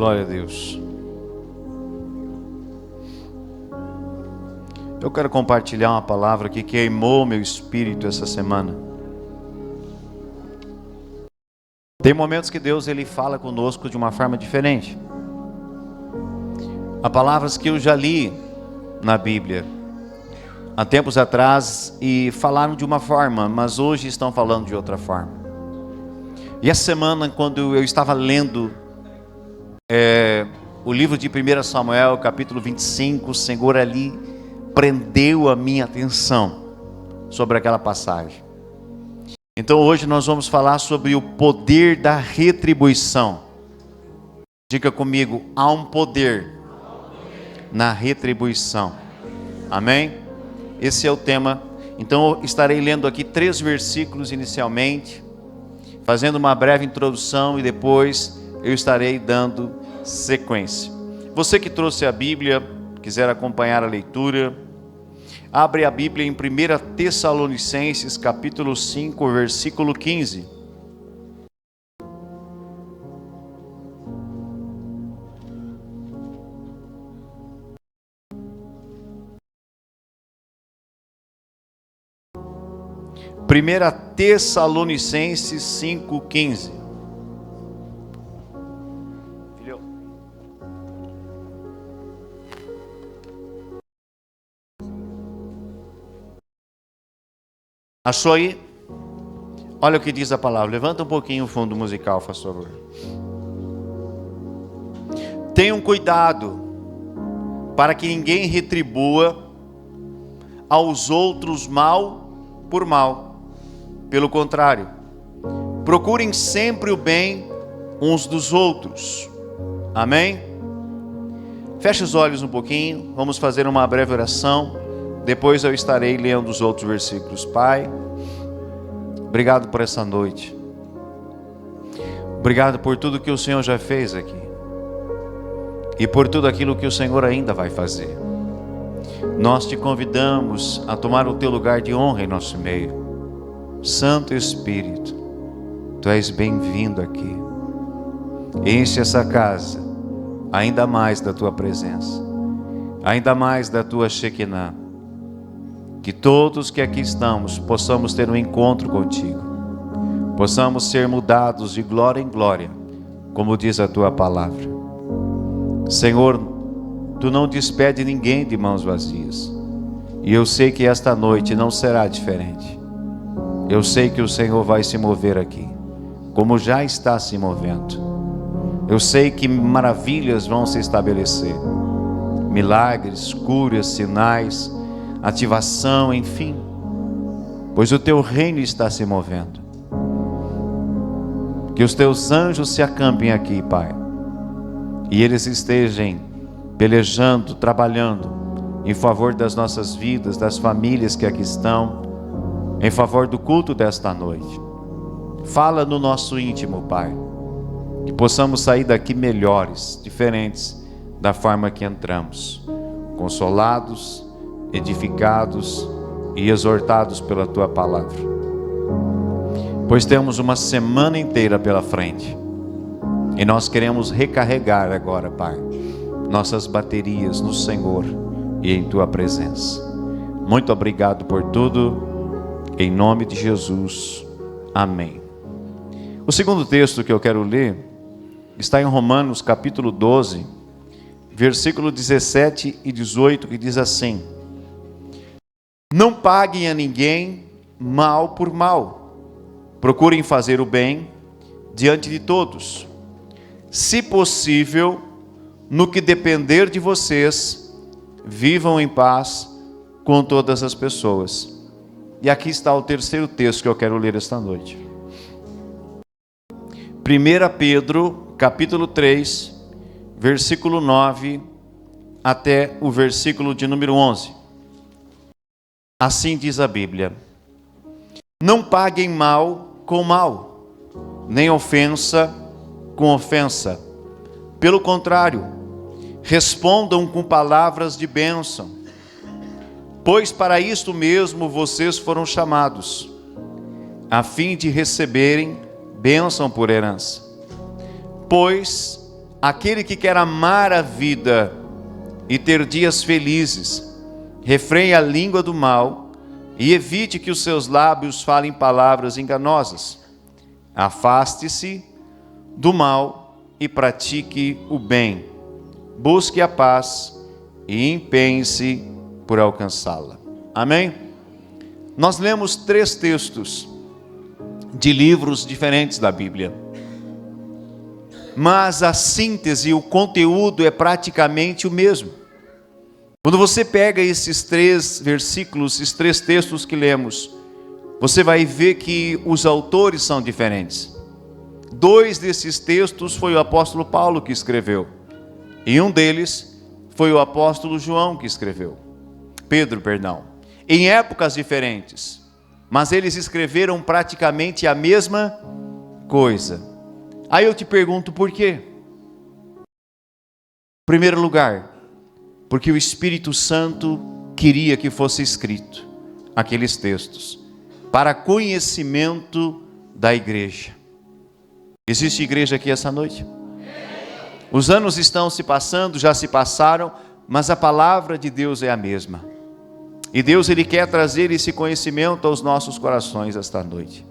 Glória a Deus. Eu quero compartilhar uma palavra que queimou meu espírito essa semana. Tem momentos que Deus ele fala conosco de uma forma diferente. Há palavras que eu já li na Bíblia há tempos atrás e falaram de uma forma, mas hoje estão falando de outra forma. E essa semana, quando eu estava lendo o livro de 1 Samuel, capítulo 25, o Senhor ali prendeu a minha atenção sobre aquela passagem. Então hoje nós vamos falar sobre o poder da retribuição. Diga comigo, há um poder na retribuição. Amém? Esse é o tema. Então eu estarei lendo aqui 3 versículos inicialmente, fazendo uma breve introdução e depois eu estarei dando sequência. Você que trouxe a Bíblia, quiser acompanhar a leitura, abre a Bíblia em 1 Tessalonicenses, capítulo 5, versículo 15. Primeira Tessalonicenses 5:15. Filho. Achou aí? Olha o que diz a palavra. Levanta um pouquinho o fundo musical, por favor. Tenham cuidado para que ninguém retribua aos outros mal por mal. Pelo contrário, procurem sempre o bem uns dos outros. Amém? Feche os olhos um pouquinho, vamos fazer uma breve oração. Depois eu estarei lendo os outros versículos. Pai, obrigado por essa noite. Obrigado por tudo que o Senhor já fez aqui. E por tudo aquilo que o Senhor ainda vai fazer. Nós te convidamos a tomar o teu lugar de honra em nosso meio. Santo Espírito, tu és bem-vindo aqui. Enche essa casa ainda mais da tua presença, ainda mais da tua Shekinah. Que todos que aqui estamos possamos ter um encontro contigo, possamos ser mudados de glória em glória, como diz a tua palavra. Senhor, tu não despede ninguém de mãos vazias, e eu sei que esta noite não será diferente. Eu sei que o Senhor vai se mover aqui, como já está se movendo. Eu sei que maravilhas vão se estabelecer, milagres, curas, sinais, ativação, enfim, pois o teu reino está se movendo. Que os teus anjos se acampem aqui, Pai, e eles estejam pelejando, trabalhando em favor das nossas vidas, das famílias que aqui estão, em favor do culto desta noite. Fala no nosso íntimo, Pai, que possamos sair daqui melhores, diferentes da forma que entramos, consolados, edificados e exortados pela tua palavra, pois temos uma semana inteira pela frente e nós queremos recarregar agora, Pai, nossas baterias no Senhor e em tua presença. Muito obrigado por tudo, em nome de Jesus, amém. O segundo texto que eu quero ler está em Romanos capítulo 12, versículo 17 e 18, que diz assim: não paguem a ninguém mal por mal, procurem fazer o bem diante de todos. Se possível, no que depender de vocês, vivam em paz com todas as pessoas. E aqui está o terceiro texto que eu quero ler esta noite. 1 Pedro, capítulo 3, versículo 9 até o versículo de número 11. Assim diz a Bíblia: não paguem mal com mal, nem ofensa com ofensa. Pelo contrário, respondam com palavras de bênção, pois para isto mesmo vocês foram chamados, a fim de receberem bênção por herança. Pois aquele que quer amar a vida e ter dias felizes, refreie a língua do mal e evite que os seus lábios falem palavras enganosas. Afaste-se do mal e pratique o bem. Busque a paz e empenhe-se por alcançá-la. Amém? Nós lemos 3 textos de livros diferentes da Bíblia, mas a síntese, o conteúdo é praticamente o mesmo. Quando você pega esses 3 versículos, esses 3 textos que lemos, você vai ver que os autores são diferentes. 2 desses textos foi o apóstolo Paulo que escreveu, e um deles foi o apóstolo João que escreveu. Pedro, perdão. Em épocas diferentes, mas eles escreveram praticamente a mesma coisa. Aí eu te pergunto por quê? Em primeiro lugar, porque o Espírito Santo queria que fosse escrito aqueles textos para conhecimento da igreja. Existe igreja aqui essa noite? Os anos estão se passando, já se passaram, mas a palavra de Deus é a mesma. E Deus, Ele quer trazer esse conhecimento aos nossos corações esta noite.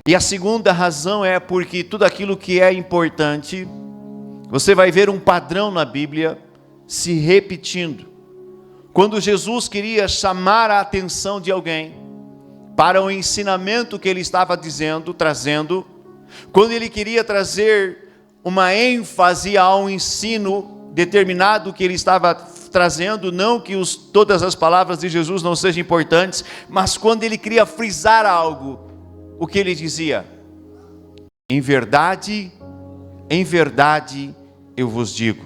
E a segunda razão é porque tudo aquilo que é importante, você vai ver um padrão na Bíblia se repetindo. Quando Jesus queria chamar a atenção de alguém para o ensinamento que Ele estava trazendo, quando Ele queria trazer uma ênfase a um ensino determinado que Ele estava trazendo, não que todas as palavras de Jesus não sejam importantes, mas quando Ele queria frisar algo, o que Ele dizia? Em verdade eu vos digo.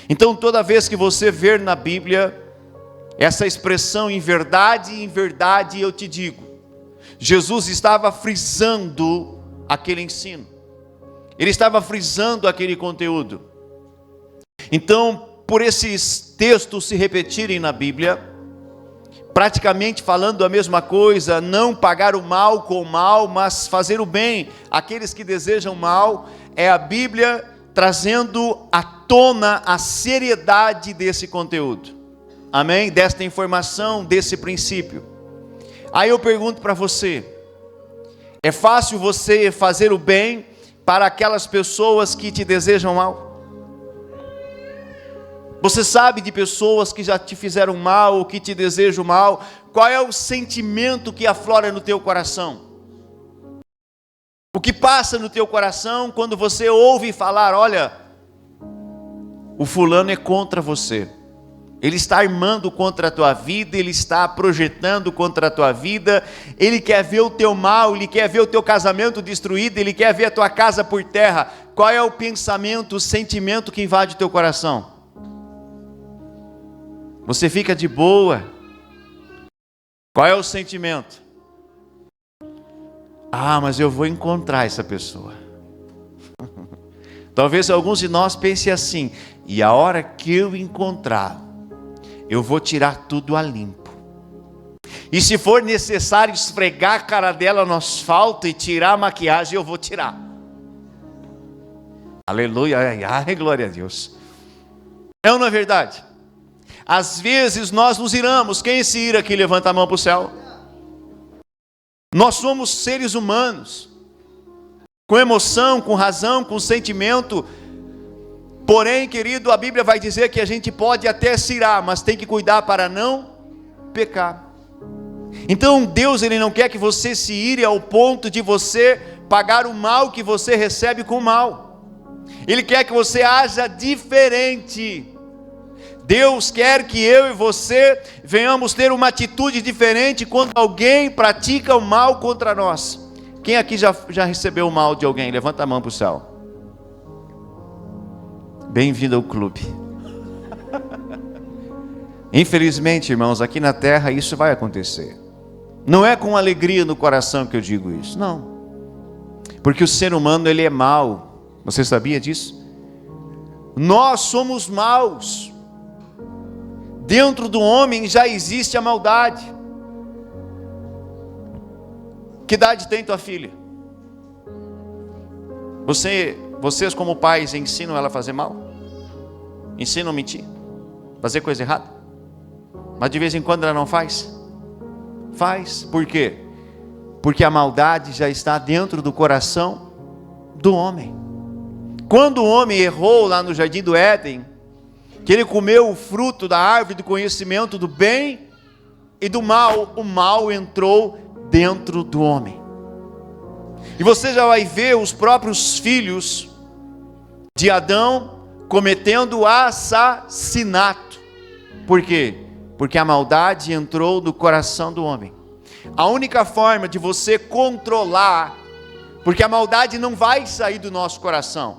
Então toda vez que você ver na Bíblia essa expressão em verdade eu te digo, Jesus estava frisando aquele ensino, Ele estava frisando aquele conteúdo. Então, por esses textos se repetirem na Bíblia, praticamente falando a mesma coisa, não pagar o mal com o mal, mas fazer o bem àqueles que desejam mal, é a Bíblia trazendo à tona a seriedade desse conteúdo. Amém? Desta informação, desse princípio. Aí eu pergunto para você, é fácil você fazer o bem para aquelas pessoas que te desejam mal? Você sabe de pessoas que já te fizeram mal, ou que te desejam mal? Qual é o sentimento que aflora no teu coração? O que passa no teu coração quando você ouve falar, olha, o fulano é contra você. Ele está armando contra a tua vida, ele está projetando contra a tua vida, ele quer ver o teu mal, ele quer ver o teu casamento destruído, ele quer ver a tua casa por terra. Qual é o pensamento, o sentimento que invade o teu coração? Você fica de boa? Qual é o sentimento? Ah, mas eu vou encontrar essa pessoa. Talvez alguns de nós pensem assim, e a hora que eu encontrar, eu vou tirar tudo a limpo. E se for necessário esfregar a cara dela no asfalto e tirar a maquiagem, eu vou tirar. Aleluia, ai, glória a Deus. É ou não é verdade? Às vezes nós nos iramos. Quem se ira aqui, levanta a mão para o céu. Nós somos seres humanos, com emoção, com razão, com sentimento. Porém, querido, a Bíblia vai dizer que a gente pode até se irar, mas tem que cuidar para não pecar. Então Deus, Ele não quer que você se ire ao ponto de você pagar o mal que você recebe com o mal. Ele quer que você haja diferente. Deus quer que eu e você venhamos ter uma atitude diferente quando alguém pratica o mal contra nós. Quem aqui já recebeu o mal de alguém? Levanta a mão para o céu. Bem-vindo ao clube. Infelizmente, irmãos, aqui na terra isso vai acontecer. Não é com alegria no coração que eu digo isso, não. Porque o ser humano, ele é mau. Você sabia disso? Nós somos maus. Dentro do homem já existe a maldade. Que idade tem tua filha? Você Vocês como pais ensinam ela a fazer mal? Ensinam a mentir? Fazer coisa errada? Mas de vez em quando ela não faz? Faz. Por quê? Porque a maldade já está dentro do coração do homem. Quando o homem errou lá no jardim do Éden, que ele comeu o fruto da árvore do conhecimento do bem e do mal, o mal entrou dentro do homem. E você já vai ver os próprios filhos de Adão cometendo assassinato. Por quê? Porque a maldade entrou no coração do homem. A única forma de você controlar, porque a maldade não vai sair do nosso coração.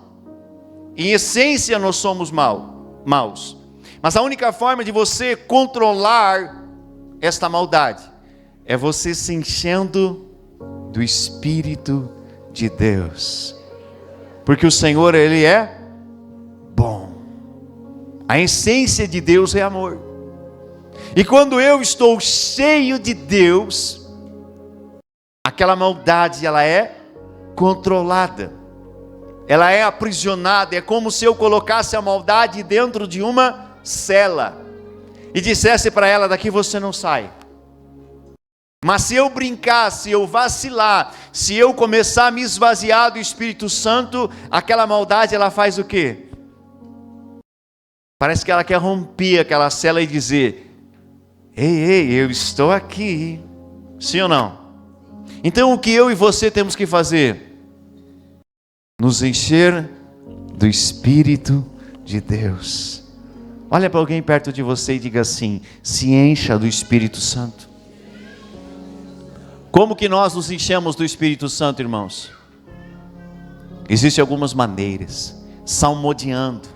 Em essência nós somos maus. Mas a única forma de você controlar esta maldade é você se enchendo do Espírito de Deus. Porque o Senhor, Ele é bom. A essência de Deus é amor. E quando eu estou cheio de Deus, aquela maldade, ela é controlada. Ela é aprisionada. É como se eu colocasse a maldade dentro de uma cela e dissesse para ela: daqui você não sai. Mas se eu brincar, se eu vacilar, se eu começar a me esvaziar do Espírito Santo, aquela maldade, ela faz o quê? Parece que ela quer romper aquela cela e dizer: ei, eu estou aqui. Sim ou não? Então o que eu e você temos que fazer? Nos encher do Espírito de Deus. Olha para alguém perto de você e diga assim: se encha do Espírito Santo. Como que nós nos enchemos do Espírito Santo, irmãos? Existem algumas maneiras: salmodiando,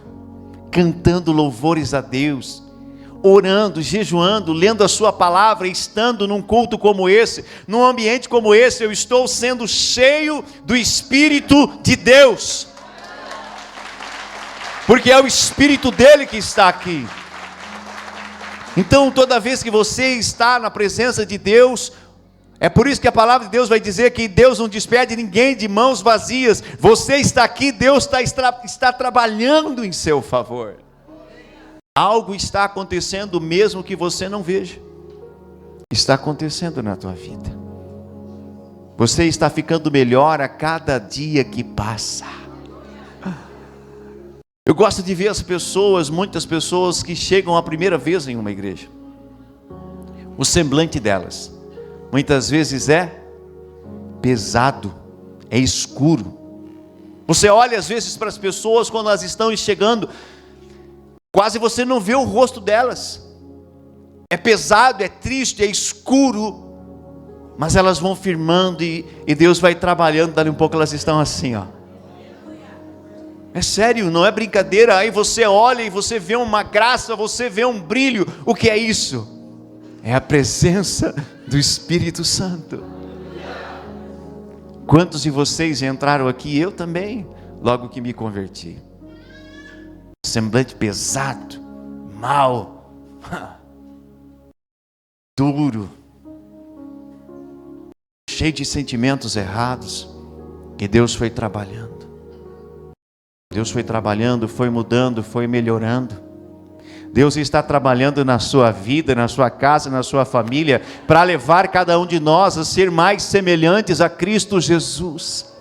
cantando louvores a Deus, orando, jejuando, lendo a sua palavra, estando num culto como esse, num ambiente como esse. Eu estou sendo cheio do Espírito de Deus, porque é o Espírito dele que está aqui. Então toda vez que você está na presença de Deus, é por isso que a palavra de Deus vai dizer que Deus não despede ninguém de mãos vazias. Você está aqui, Deus está trabalhando em seu favor. Algo está acontecendo mesmo que você não veja. Está acontecendo na tua vida. Você está ficando melhor a cada dia que passa. Eu gosto de ver as pessoas, muitas pessoas que chegam a primeira vez em uma igreja. O semblante delas muitas vezes é pesado, é escuro. Você olha às vezes para as pessoas quando elas estão chegando, quase você não vê o rosto delas. É pesado, é triste, é escuro, mas elas vão firmando e Deus vai trabalhando. Dali um pouco elas estão assim, ó. É sério, não é brincadeira. Aí você olha e você vê uma graça, você vê um brilho. O que é isso? É a presença do Espírito Santo. Quantos de vocês entraram aqui? Eu também, logo que me converti. Semblante pesado, mau, duro, cheio de sentimentos errados. E Deus foi trabalhando. Deus foi trabalhando, foi mudando, foi melhorando. Deus está trabalhando na sua vida, na sua casa, na sua família, para levar cada um de nós a ser mais semelhantes a Cristo Jesus.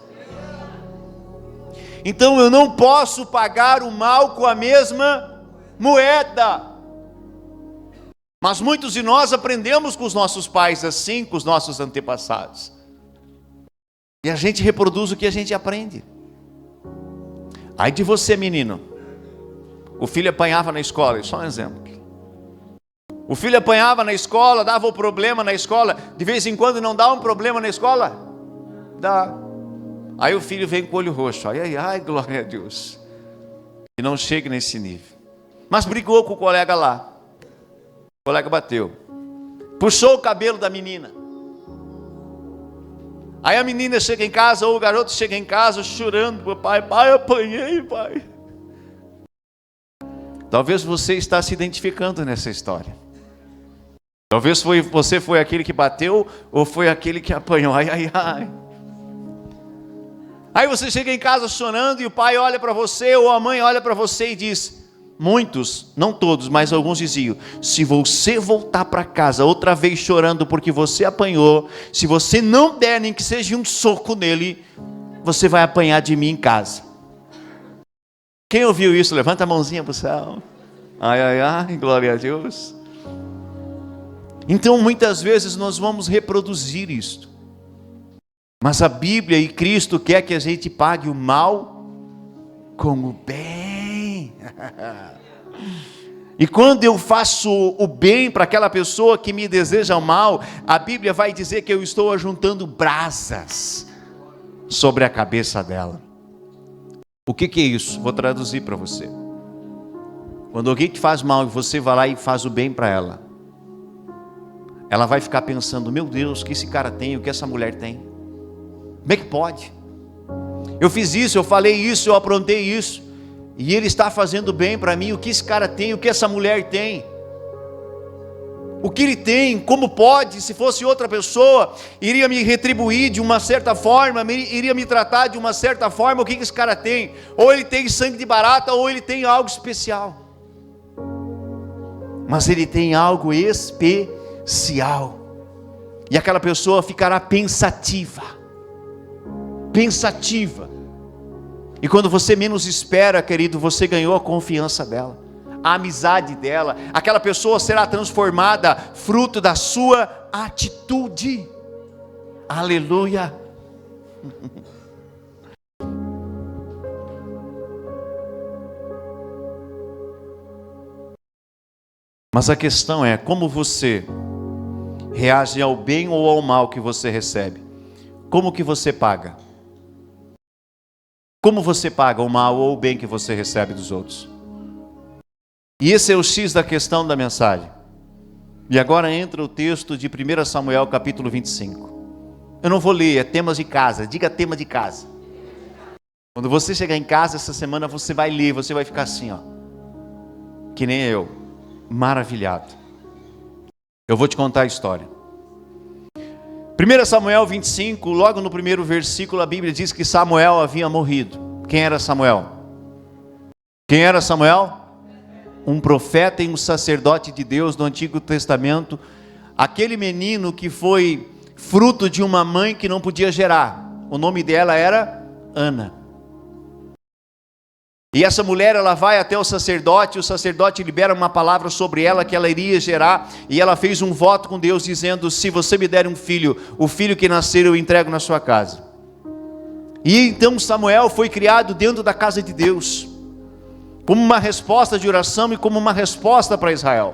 Então eu não posso pagar o mal com a mesma moeda. Mas muitos de nós aprendemos com os nossos pais assim, com os nossos antepassados. E a gente reproduz o que a gente aprende. Ai de você, menino. O filho apanhava na escola, só um exemplo. O filho apanhava na escola, dava um problema na escola. De vez em quando não dá um problema na escola? Dá. Aí o filho vem com o olho roxo. Ai, glória a Deus. E não chega nesse nível. Mas brigou com o colega lá. O colega bateu. Puxou o cabelo da menina. Aí a menina chega em casa, ou o garoto chega em casa chorando para o pai. Pai, apanhei, pai. Talvez você está se identificando nessa história. Talvez você foi aquele que bateu, ou foi aquele que apanhou. Ai. Aí você chega em casa chorando e o pai olha para você, ou a mãe olha para você e diz, muitos, não todos, mas alguns diziam, se você voltar para casa outra vez chorando porque você apanhou, se você não der nem que seja um soco nele, você vai apanhar de mim em casa. Quem ouviu isso? Levanta a mãozinha para o céu. Ai, ai, ai, glória a Deus. Então muitas vezes nós vamos reproduzir isto. Mas a Bíblia e Cristo quer que a gente pague o mal com o bem. E quando eu faço o bem para aquela pessoa que me deseja o mal, a Bíblia vai dizer que eu estou ajuntando brasas sobre a cabeça dela. O que é isso? Vou traduzir para você. Quando alguém te faz mal e você vai lá e faz o bem para ela, ela vai ficar pensando, meu Deus, o que esse cara tem, o que essa mulher tem? Como é que pode? Eu fiz isso, eu falei isso, eu aprontei isso, e ele está fazendo bem para mim. O que esse cara tem, o que essa mulher tem? O que ele tem, como pode? Se fosse outra pessoa, iria me retribuir de uma certa forma, iria me tratar de uma certa forma. O que esse cara tem? Ou ele tem sangue de barata, ou ele tem algo especial. Mas ele tem algo especial, e aquela pessoa ficará pensativa. E quando você menos espera, querido, você ganhou a confiança dela, a amizade dela. Aquela pessoa será transformada fruto da sua atitude. Aleluia. Mas a questão é como você reage ao bem ou ao mal que você recebe. Como que você paga? Como você paga o mal ou o bem que você recebe dos outros? E esse é o X da questão da mensagem. E agora entra o texto de 1 Samuel capítulo 25. Eu não vou ler, é temas de casa. Diga tema de casa. Quando você chegar em casa essa semana, você vai ler, você vai ficar assim, ó, que nem eu, maravilhado. Eu vou te contar a história. 1 Samuel 25, logo no primeiro versículo, a Bíblia diz que Samuel havia morrido. Quem era Samuel? Quem era Samuel? Um profeta e um sacerdote de Deus do Antigo Testamento. Aquele menino que foi fruto de uma mãe que não podia gerar. O nome dela era Ana. E essa mulher, ela vai até o sacerdote libera uma palavra sobre ela que ela iria gerar, e ela fez um voto com Deus dizendo, se você me der um filho, o filho que nascer eu entrego na sua casa. E então Samuel foi criado dentro da casa de Deus, como uma resposta de oração e como uma resposta para Israel.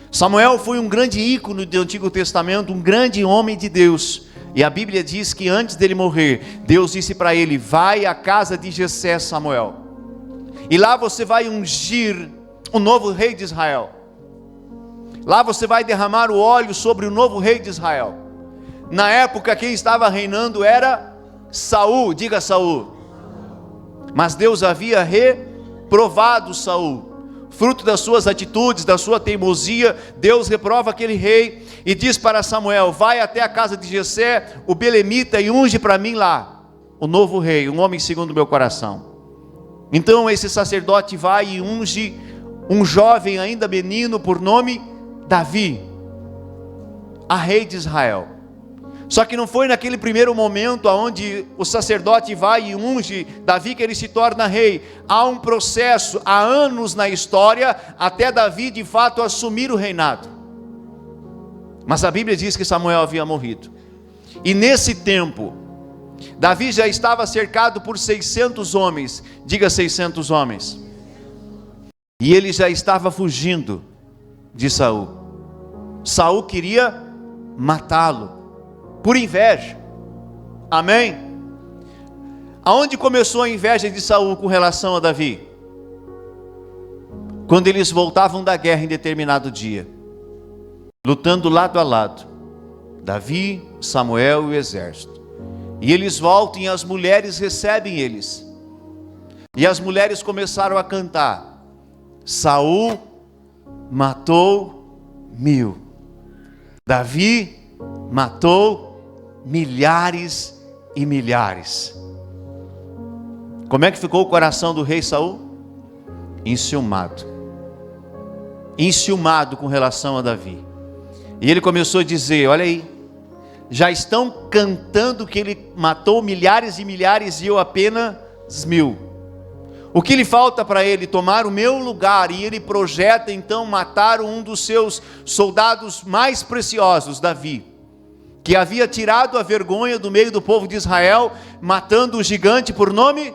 Samuel foi um grande ícone do Antigo Testamento, um grande homem de Deus. E a Bíblia diz que antes dele morrer, Deus disse para ele, vai à casa de Jessé, Samuel, e lá você vai ungir o novo rei de Israel. Lá você vai derramar o óleo sobre o novo rei de Israel. Na época quem estava reinando era Saul, diga Saul. Mas Deus havia reprovado Saul. Fruto das suas atitudes, da sua teimosia, Deus reprova aquele rei e diz para Samuel, vai até a casa de Jessé, o belemita, e unge para mim lá o novo rei, um homem segundo o meu coração. Então esse sacerdote vai e unge um jovem ainda menino por nome Davi, a rei de Israel. Só que não foi naquele primeiro momento onde o sacerdote vai e unge Davi que ele se torna rei. Há um processo, há anos na história, até Davi de fato assumir o reinado. Mas a Bíblia diz que Samuel havia morrido. E nesse tempo, Davi já estava cercado por 600 homens. Diga 600 homens. E ele já estava fugindo de Saul. Saul queria matá-lo. Por inveja. Amém? Aonde começou a inveja de Saul com relação a Davi? Quando eles voltavam da guerra em determinado dia, lutando lado a lado, Davi, Samuel e o exército. E eles voltam e as mulheres recebem eles. E as mulheres começaram a cantar: Saul matou 1000, Davi matou milhares e milhares. Como é que ficou o coração do rei Saul? Enciumado com relação a Davi. E ele começou a dizer: olha aí, já estão cantando que ele matou milhares e milhares e eu apenas 1000. O que lhe falta para ele? Tomar o meu lugar. E ele projeta então matar um dos seus soldados mais preciosos, Davi, que havia tirado a vergonha do meio do povo de Israel, matando o gigante por nome?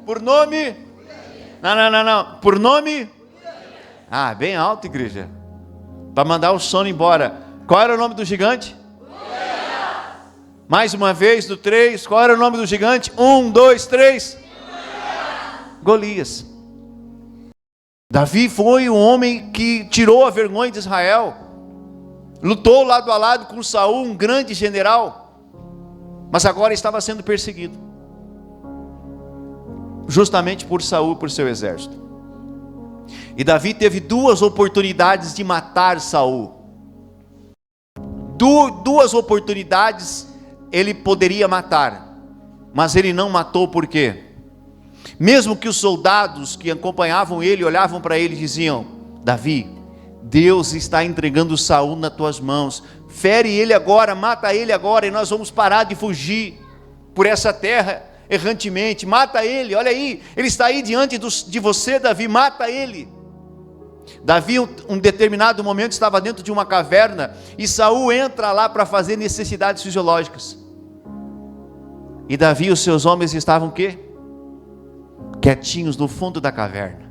Por nome? Não. Por nome? Ah, bem alto, igreja. Para mandar o sono embora. Qual era o nome do gigante? Mais uma vez, do 3, qual era o nome do gigante? 1, 2, 3. Golias. Davi foi o homem que tirou a vergonha de Israel. Lutou lado a lado com Saul, um grande general. Mas agora estava sendo perseguido. Justamente por Saul e por seu exército. E Davi teve 2 oportunidades de matar Saul. Duas oportunidades ele poderia matar, mas ele não matou. Por quê? Mesmo que os soldados que acompanhavam ele olhavam para ele e diziam: Davi, Deus está entregando Saul nas tuas mãos, fere ele agora, mata ele agora, e nós vamos parar de fugir por essa terra errantemente. Mata ele, olha aí, ele está aí diante de você, Davi, mata ele. Davi, um determinado momento, estava dentro de uma caverna, e Saul entra lá para fazer necessidades fisiológicas. E Davi e os seus homens estavam o quê? Quietinhos no fundo da caverna.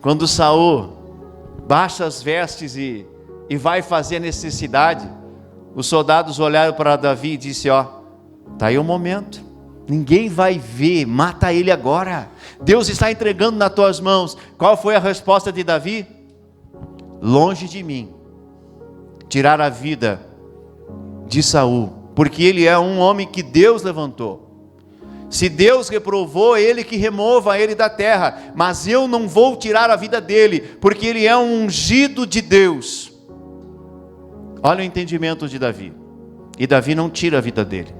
Quando Saul baixa as vestes e vai fazer a necessidade, os soldados olharam para Davi e disse: ó, está aí o momento, ninguém vai ver, mata ele agora, Deus está entregando nas tuas mãos. Qual foi a resposta de Davi? Longe de mim tirar a vida de Saul, porque ele é um homem que Deus levantou. Se Deus reprovou, ele que remova ele da terra, mas eu não vou tirar a vida dele, porque ele é um ungido de Deus. Olha o entendimento de Davi. E Davi não tira a vida dele,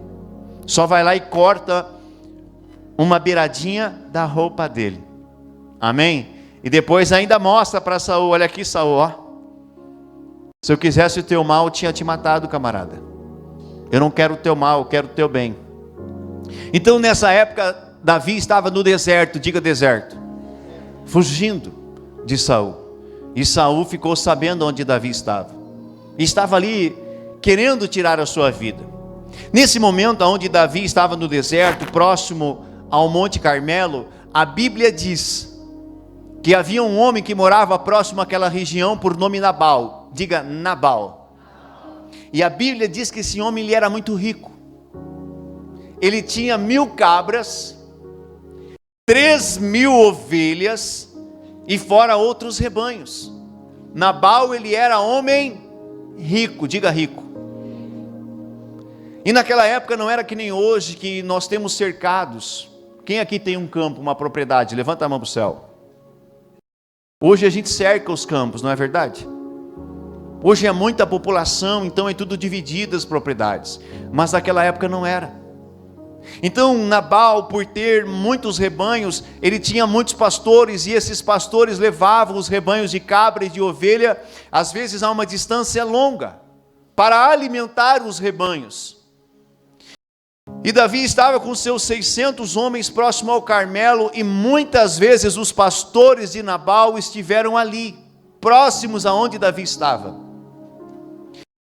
só vai lá e corta uma beiradinha da roupa dele. Amém? E depois ainda mostra para Saul: olha aqui, Saul, ó, se eu quisesse o teu mal, eu tinha te matado, camarada. Eu não quero o teu mal, eu quero o teu bem. Então nessa época Davi estava no deserto, diga deserto, fugindo de Saul. E Saul ficou sabendo onde Davi estava, e estava ali querendo tirar a sua vida. Nesse momento onde Davi estava no deserto, próximo ao Monte Carmelo, a Bíblia diz que havia um homem que morava próximo àquela região por nome Nabal. Diga Nabal. E a Bíblia diz que esse homem ele era muito rico. Ele tinha 1000 cabras, 3000 ovelhas e fora outros rebanhos. Nabal, ele era homem rico, diga rico. E naquela época não era que nem hoje, que nós temos cercados. Quem aqui tem um campo, uma propriedade? Levanta a mão para o céu. Hoje a gente cerca os campos, não é verdade? Hoje é muita população, então é tudo dividido as propriedades. Mas naquela época não era. Então Nabal, por ter muitos rebanhos, ele tinha muitos pastores, e esses pastores levavam os rebanhos de cabra e de ovelha, às vezes a uma distância longa, para alimentar os rebanhos. E Davi estava com seus 600 homens próximo ao Carmelo, e muitas vezes os pastores de Nabal estiveram ali, próximos aonde Davi estava.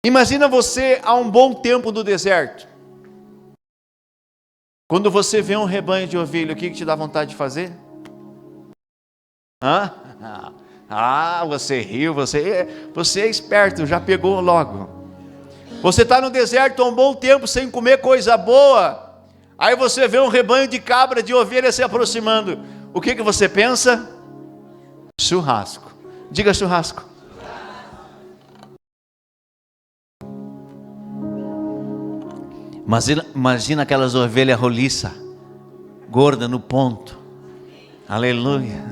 Imagina você há um bom tempo no deserto. Quando você vê um rebanho de ovelha, o que te dá vontade de fazer? Você riu, você é esperto, já pegou logo. Você está no deserto há um bom tempo sem comer coisa boa, aí você vê um rebanho de cabra, de ovelha se aproximando. O que você pensa? Churrasco. Diga churrasco. Imagina aquelas ovelhas roliça, gorda no ponto. Aleluia.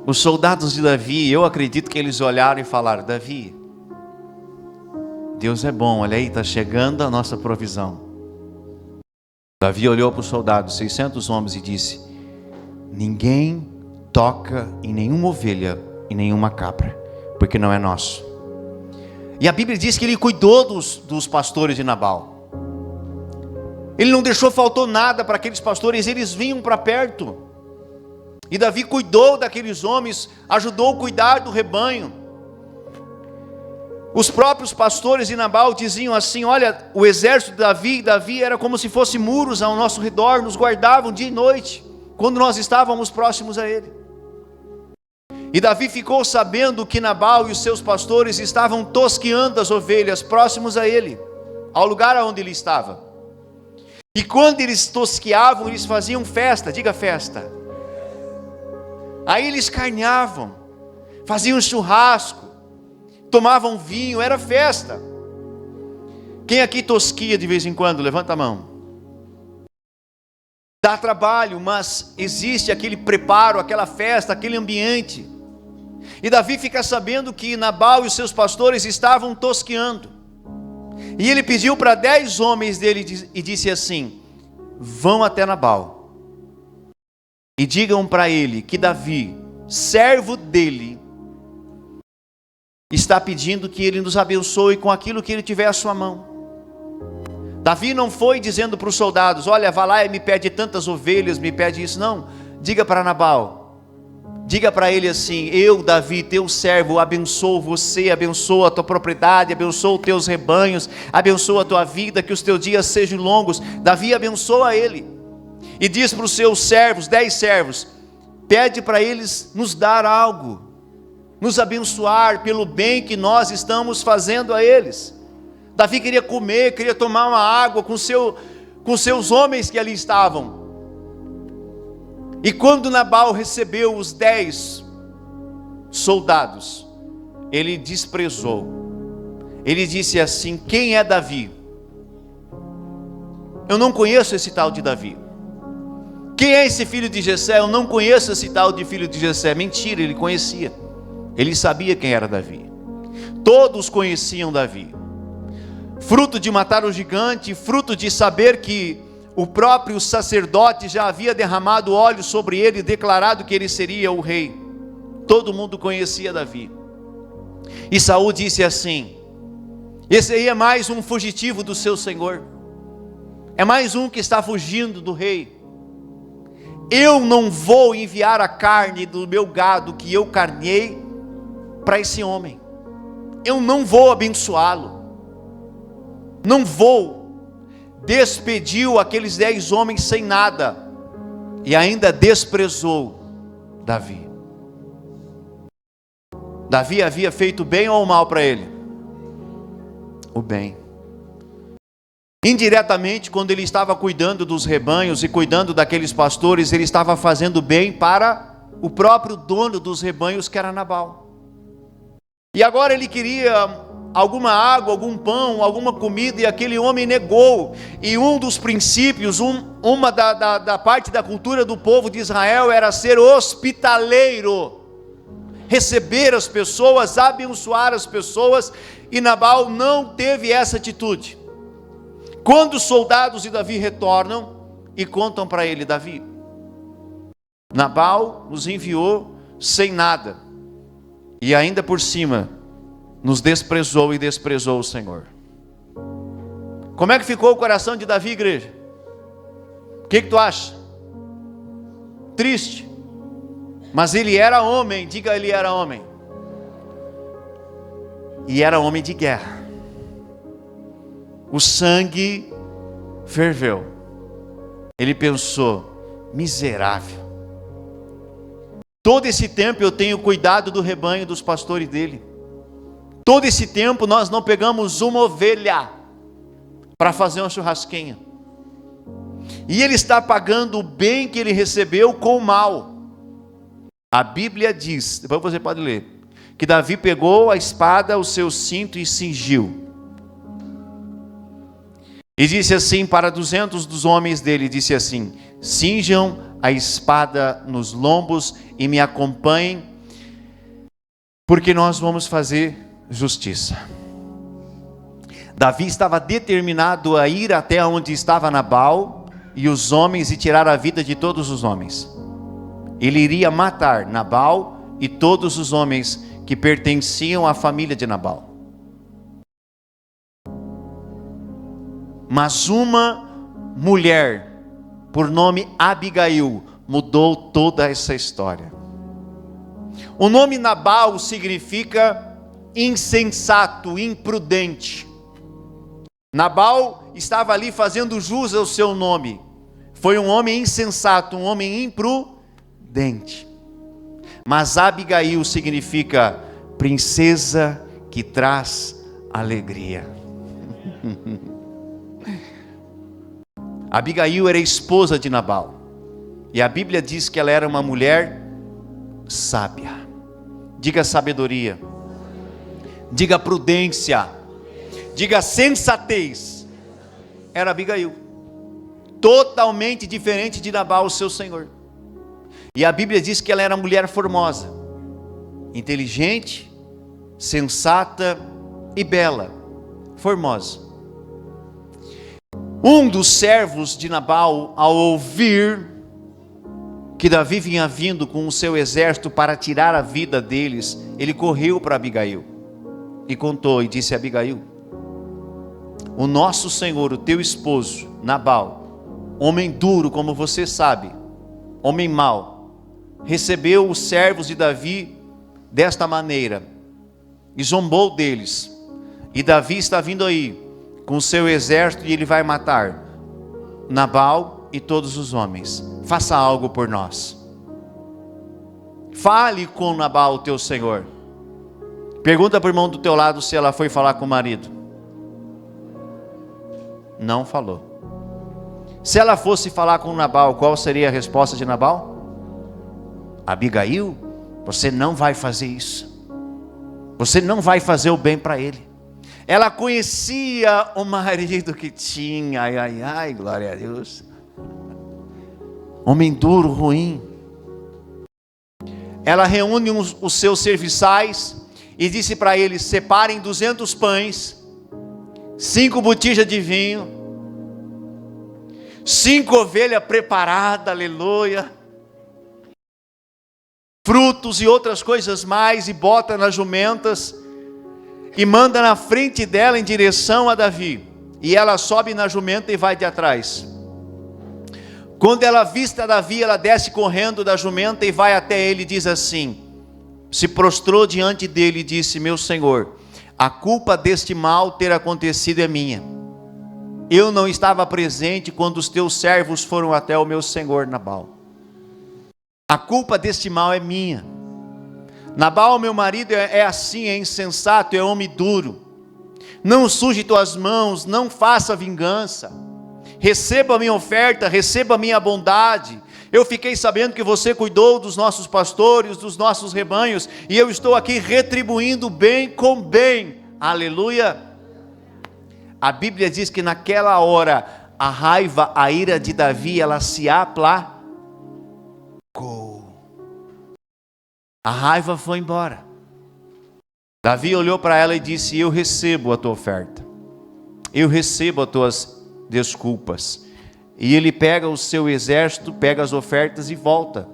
Os soldados de Davi, eu acredito que eles olharam e falaram: Davi, Deus é bom, olha aí, está chegando a nossa provisão. Davi olhou para os soldados, 600 homens, e disse: ninguém toca em nenhuma ovelha e nenhuma cabra, porque não é nosso. E a Bíblia diz que ele cuidou dos pastores de Nabal. Ele não deixou, faltou nada para aqueles pastores, eles vinham para perto. E Davi cuidou daqueles homens, ajudou a cuidar do rebanho. Os próprios pastores de Nabal diziam assim: olha, o exército de Davi era como se fossem muros ao nosso redor, nos guardavam dia e noite, quando nós estávamos próximos a ele. E Davi ficou sabendo que Nabal e os seus pastores estavam tosqueando as ovelhas próximos a ele, ao lugar onde ele estava. E quando eles tosqueavam, eles faziam festa, diga festa. Aí eles carneavam, faziam churrasco, tomavam vinho, era festa. Quem aqui tosquia de vez em quando? Levanta a mão. Dá trabalho, mas existe aquele preparo, aquela festa, aquele ambiente. E Davi fica sabendo que Nabal e os seus pastores estavam tosqueando. E ele pediu para 10 homens dele e disse assim: vão até Nabal e digam para ele que Davi, servo dele, está pedindo que ele nos abençoe com aquilo que ele tiver à sua mão. Davi não foi dizendo para os soldados: olha, vá lá e me pede tantas ovelhas, me pede isso. Não, diga para Nabal, diga para ele assim: eu, Davi, teu servo, abençoo você, abençoa a tua propriedade, abençoa os teus rebanhos, abençoa a tua vida, que os teus dias sejam longos. Davi abençoa ele e diz para os seus servos, 10 servos, pede para eles nos dar algo, nos abençoar pelo bem que nós estamos fazendo a eles. Davi queria comer, queria tomar uma água com seus homens que ali estavam. E quando Nabal recebeu os 10 soldados, ele desprezou. Ele disse assim: quem é Davi? Eu não conheço esse tal de Davi. Quem é esse filho de Jessé? Eu não conheço esse tal de filho de Jessé. Mentira, ele conhecia. Ele sabia quem era Davi. Todos conheciam Davi. Fruto de matar o gigante, fruto de saber que o próprio sacerdote já havia derramado óleo sobre ele e declarado que ele seria o rei. Todo mundo conhecia Davi. E Saul disse assim: esse aí é mais um fugitivo do seu senhor, é mais um que está fugindo do rei. Eu não vou enviar a carne do meu gado que eu carnei para esse homem. Eu não vou abençoá-lo. Não vou. Despediu aqueles 10 homens sem nada e ainda desprezou Davi. Davi havia feito bem ou mal para ele? O bem. Indiretamente, quando ele estava cuidando dos rebanhos e cuidando daqueles pastores, ele estava fazendo bem para o próprio dono dos rebanhos, que era Nabal. E agora ele queria alguma água, algum pão, alguma comida, e aquele homem negou. E um dos princípios, uma da parte da cultura do povo de Israel era ser hospitaleiro, receber as pessoas, abençoar as pessoas, e Nabal não teve essa atitude. Quando os soldados de Davi retornam e contam para ele: Davi, Nabal nos enviou sem nada, e ainda por cima nos desprezou e desprezou o Senhor. Como é que ficou o coração de Davi, igreja? O que tu acha? Triste. Mas ele era homem, diga, ele era homem. E era homem de guerra. O sangue ferveu. Ele pensou: miserável. Todo esse tempo eu tenho cuidado do rebanho, dos pastores dele. Todo esse tempo nós não pegamos uma ovelha para fazer uma churrasquinha. E ele está pagando o bem que ele recebeu com o mal. A Bíblia diz, depois você pode ler, que Davi pegou a espada, o seu cinto, e cingiu. E disse assim para 200 dos homens dele, disse assim: cinjam a espada nos lombos e me acompanhem, porque nós vamos fazer justiça. Davi estava determinado a ir até onde estava Nabal e os homens e tirar a vida de todos os homens. Ele iria matar Nabal e todos os homens que pertenciam à família de Nabal. Mas uma mulher, por nome Abigail, mudou toda essa história. O nome Nabal significa insensato, imprudente. Nabal estava ali fazendo jus ao seu nome. Foi um homem insensato, um homem imprudente. Mas Abigail significa princesa que traz alegria. Abigail era esposa de Nabal. E a Bíblia diz que ela era uma mulher sábia. Diga sabedoria. Diga prudência. Diga sensatez. Era Abigail. Totalmente diferente de Nabal, seu senhor. E a Bíblia diz que ela era mulher formosa, inteligente, sensata e bela. Formosa. Um dos servos de Nabal, ao ouvir que Davi vinha vindo com o seu exército para tirar a vida deles, ele correu para Abigail e contou e disse a Abigail: o nosso senhor, o teu esposo, Nabal, homem duro como você sabe, homem mau, recebeu os servos de Davi desta maneira e zombou deles. E Davi está vindo aí com o seu exército e ele vai matar Nabal e todos os homens. Faça algo por nós. Fale com Nabal, teu senhor. Pergunta para o irmão do teu lado se ela foi falar com o marido. Não falou. Se ela fosse falar com Nabal, qual seria a resposta de Nabal? Abigail, você não vai fazer isso. Você não vai fazer o bem para ele. Ela conhecia o marido que tinha. Ai, ai, ai, glória a Deus. Homem duro, ruim. Ela reúne os seus serviçais e disse para eles: separem 200 pães, 5 botijas de vinho, 5 ovelhas preparadas, aleluia, frutos e outras coisas mais, e bota nas jumentas e manda na frente dela em direção a Davi. E ela sobe na jumenta e vai de atrás. Quando ela avista Davi, ela desce correndo da jumenta e vai até ele e diz assim, se prostrou diante dele e disse: meu senhor, a culpa deste mal ter acontecido é minha. Eu não estava presente quando os teus servos foram até o meu senhor Nabal. A culpa deste mal é minha. Nabal, meu marido, é assim, é insensato, é homem duro. Não suje tuas mãos, não faça vingança. Receba a minha oferta, receba a minha bondade. Eu fiquei sabendo que você cuidou dos nossos pastores, dos nossos rebanhos, e eu estou aqui retribuindo bem com bem. Aleluia. A Bíblia diz que naquela hora, a raiva, a ira de Davi, ela se aplacou. A raiva foi embora. Davi olhou para ela e disse: eu recebo a tua oferta. Eu recebo as tuas desculpas. E ele pega o seu exército, pega as ofertas e volta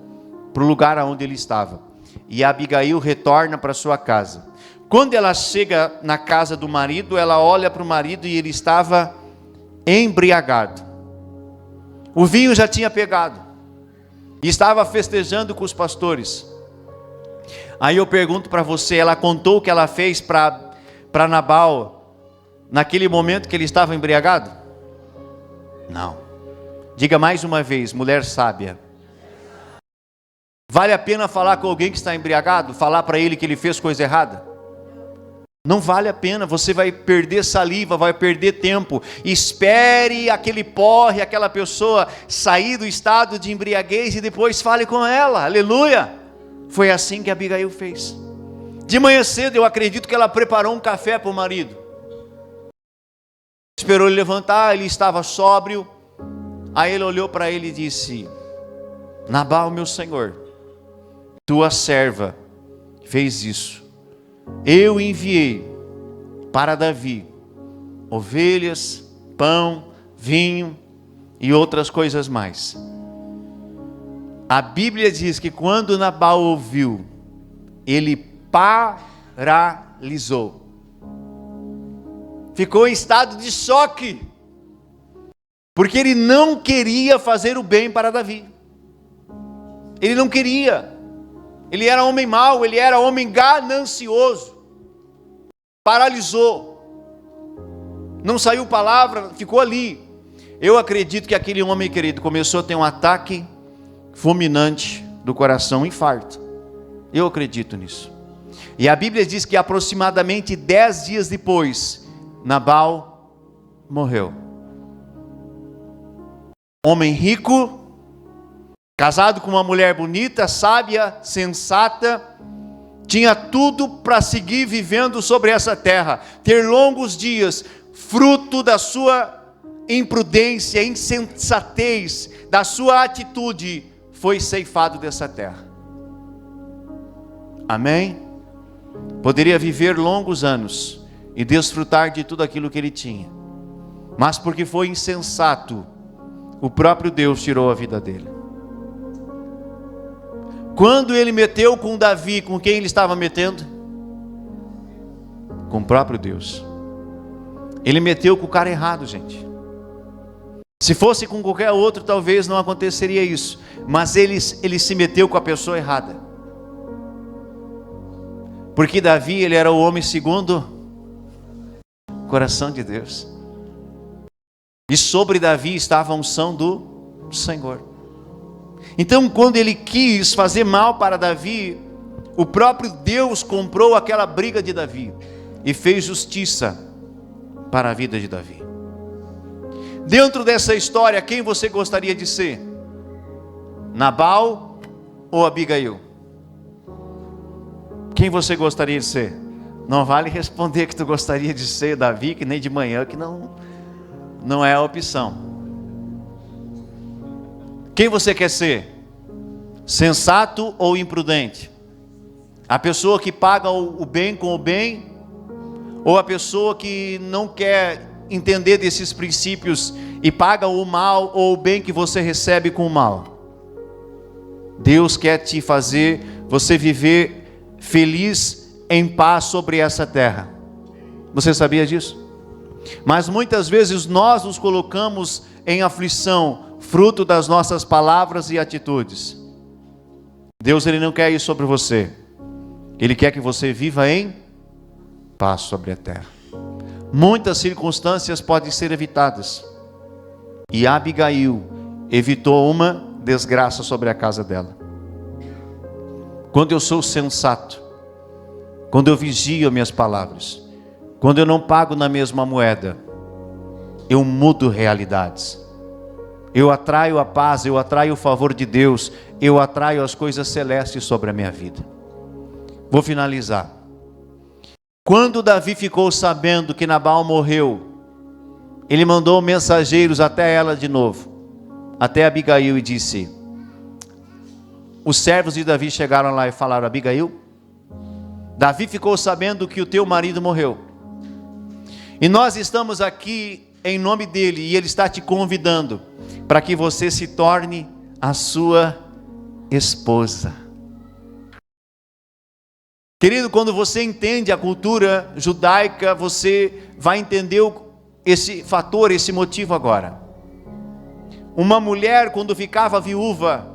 para o lugar onde ele estava. E Abigail retorna para sua casa. Quando ela chega na casa do marido, ela olha para o marido e ele estava embriagado. O vinho já tinha pegado. E estava festejando com os pastores. Aí eu pergunto para você, ela contou o que ela fez para Nabal naquele momento que ele estava embriagado? Não. Diga mais uma vez, mulher sábia. Vale a pena falar com alguém que está embriagado? Falar para ele que ele fez coisa errada? Não vale a pena, você vai perder saliva, vai perder tempo. Espere aquele porre, aquela pessoa sair do estado de embriaguez e depois fale com ela, aleluia. Foi assim que Abigail fez. De manhã cedo eu acredito que ela preparou um café para o marido. Esperou ele levantar, ele estava sóbrio. Aí ele olhou para ele e disse: Nabal, meu senhor, tua serva fez isso. Eu enviei para Davi ovelhas, pão, vinho e outras coisas mais. A Bíblia diz que quando Nabal ouviu, ele paralisou. Ficou em estado de choque, porque ele não queria fazer o bem para Davi. Ele não queria. Ele era homem mau, ele era homem ganancioso. Paralisou. Não saiu palavra, ficou ali. Eu acredito que aquele homem, querido, começou a ter um ataque fulminante do coração, um infarto. Eu acredito nisso. E a Bíblia diz que aproximadamente 10 dias depois, Nabal morreu. Homem rico, casado com uma mulher bonita, sábia, sensata, tinha tudo para seguir vivendo sobre essa terra, ter longos dias, fruto da sua imprudência, insensatez, da sua atitude, foi ceifado dessa terra. Amém? Poderia viver longos anos e desfrutar de tudo aquilo que ele tinha, mas porque foi insensato, o próprio Deus tirou a vida dele. Quando ele meteu com Davi, com quem ele estava metendo? Com o próprio Deus. Ele meteu com o cara errado, gente. Se fosse com qualquer outro, talvez não aconteceria isso, mas ele se meteu com a pessoa errada. Porque Davi, ele era o homem segundo o coração de Deus. E sobre Davi estava a unção do Senhor. Então, quando ele quis fazer mal para Davi, o próprio Deus comprou aquela briga de Davi e fez justiça para a vida de Davi. Dentro dessa história, quem você gostaria de ser? Nabal ou Abigail? Quem você gostaria de ser? Não vale responder que tu gostaria de ser Davi, que nem de manhã, que não é a opção. Quem você quer ser? Sensato ou imprudente? A pessoa que paga o bem com o bem, ou a pessoa que não quer entender desses princípios e paga o mal ou o bem que você recebe com o mal? Deus quer te fazer você viver feliz, em paz sobre essa terra. Você sabia disso? Mas muitas vezes nós nos colocamos em aflição, fruto das nossas palavras e atitudes. Deus, ele não quer isso sobre você. Ele quer que você viva em paz sobre a terra. Muitas circunstâncias podem ser evitadas. E Abigail evitou uma desgraça sobre a casa dela. Quando eu sou sensato, quando eu vigio minhas palavras, quando eu não pago na mesma moeda, eu mudo realidades. Eu atraio a paz, eu atraio o favor de Deus, eu atraio as coisas celestes sobre a minha vida. Vou finalizar. Quando Davi ficou sabendo que Nabal morreu, ele mandou mensageiros até ela de novo, até Abigail, e disse: os servos de Davi chegaram lá e falaram: Abigail, Davi ficou sabendo que o teu marido morreu, e nós estamos aqui em nome dele, e ele está te convidando para que você se torne a sua esposa. Querido, quando você entende a cultura judaica, você vai entender esse fator, esse motivo agora. Uma mulher, quando ficava viúva,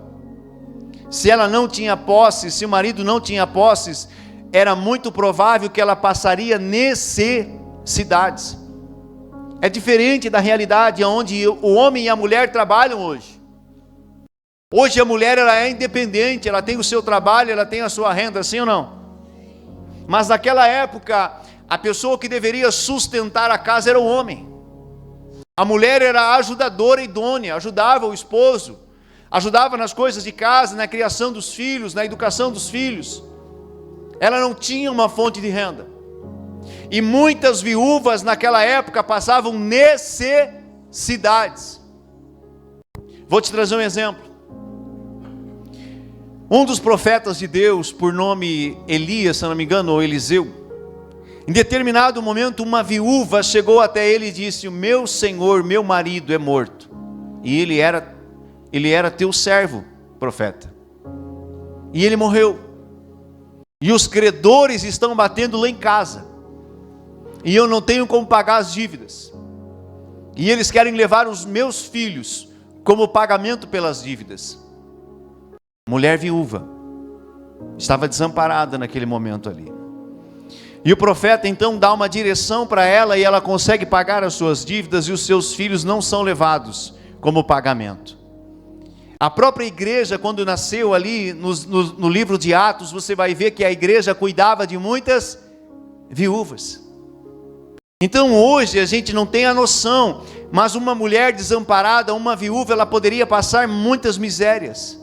se ela não tinha posses, se o marido não tinha posses, era muito provável que ela passaria necessidades. É diferente da realidade onde o homem e a mulher trabalham hoje. Hoje a mulher, ela é independente, ela tem o seu trabalho, ela tem a sua renda, sim ou não? Mas naquela época, a pessoa que deveria sustentar a casa era o homem. A mulher era a ajudadora idônea, ajudava o esposo, ajudava nas coisas de casa, na criação dos filhos, na educação dos filhos. Ela não tinha uma fonte de renda. E muitas viúvas naquela época passavam necessidades. Vou te trazer um exemplo. Um dos profetas de Deus, por nome Elias, se não me engano, ou Eliseu, Em determinado momento, uma viúva chegou até ele e disse: o meu senhor, meu marido é morto. E ele era teu servo, profeta. E ele morreu. E os credores estão batendo lá em casa. E eu não tenho como pagar as dívidas. E eles querem levar os meus filhos como pagamento pelas dívidas. Mulher viúva. Estava desamparada naquele momento ali. E o profeta então dá uma direção para ela e ela consegue pagar as suas dívidas e os seus filhos não são levados como pagamento. A própria igreja, quando nasceu ali no livro de Atos, você vai ver que a igreja cuidava de muitas viúvas. Então hoje a gente não tem a noção, mas uma mulher desamparada, uma viúva, ela poderia passar muitas misérias.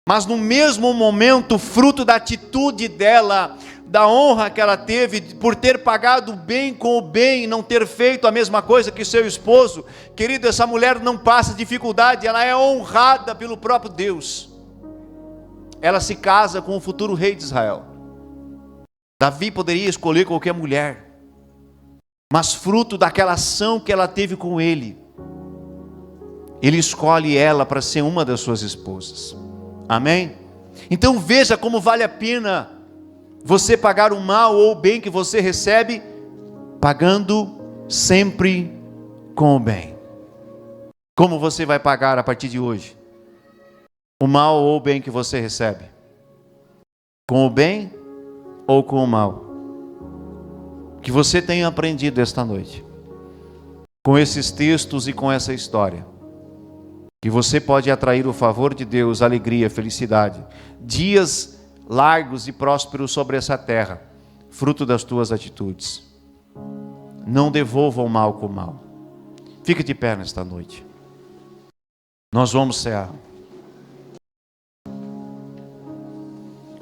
Mas no mesmo momento, fruto da atitude dela, da honra que ela teve por ter pagado o bem com o bem e não ter feito a mesma coisa que seu esposo, querido, essa mulher não passa dificuldade, ela é honrada pelo próprio Deus. Ela se casa com o futuro rei de Israel. Davi poderia escolher qualquer mulher, mas fruto daquela ação que ela teve com ele, ele escolhe ela para ser uma das suas esposas. Amém? Então veja como vale a pena você pagar o mal ou o bem que você recebe, pagando sempre com o bem. Como você vai pagar a partir de hoje o mal ou o bem que você recebe? Com o bem ou com o mal? Que você tenha aprendido esta noite, com esses textos e com essa história, que você pode atrair o favor de Deus, alegria, felicidade, dias largos e prósperos sobre essa terra, fruto das tuas atitudes. Não devolva o mal com o mal. Fique de pé nesta noite. Nós vamos cear.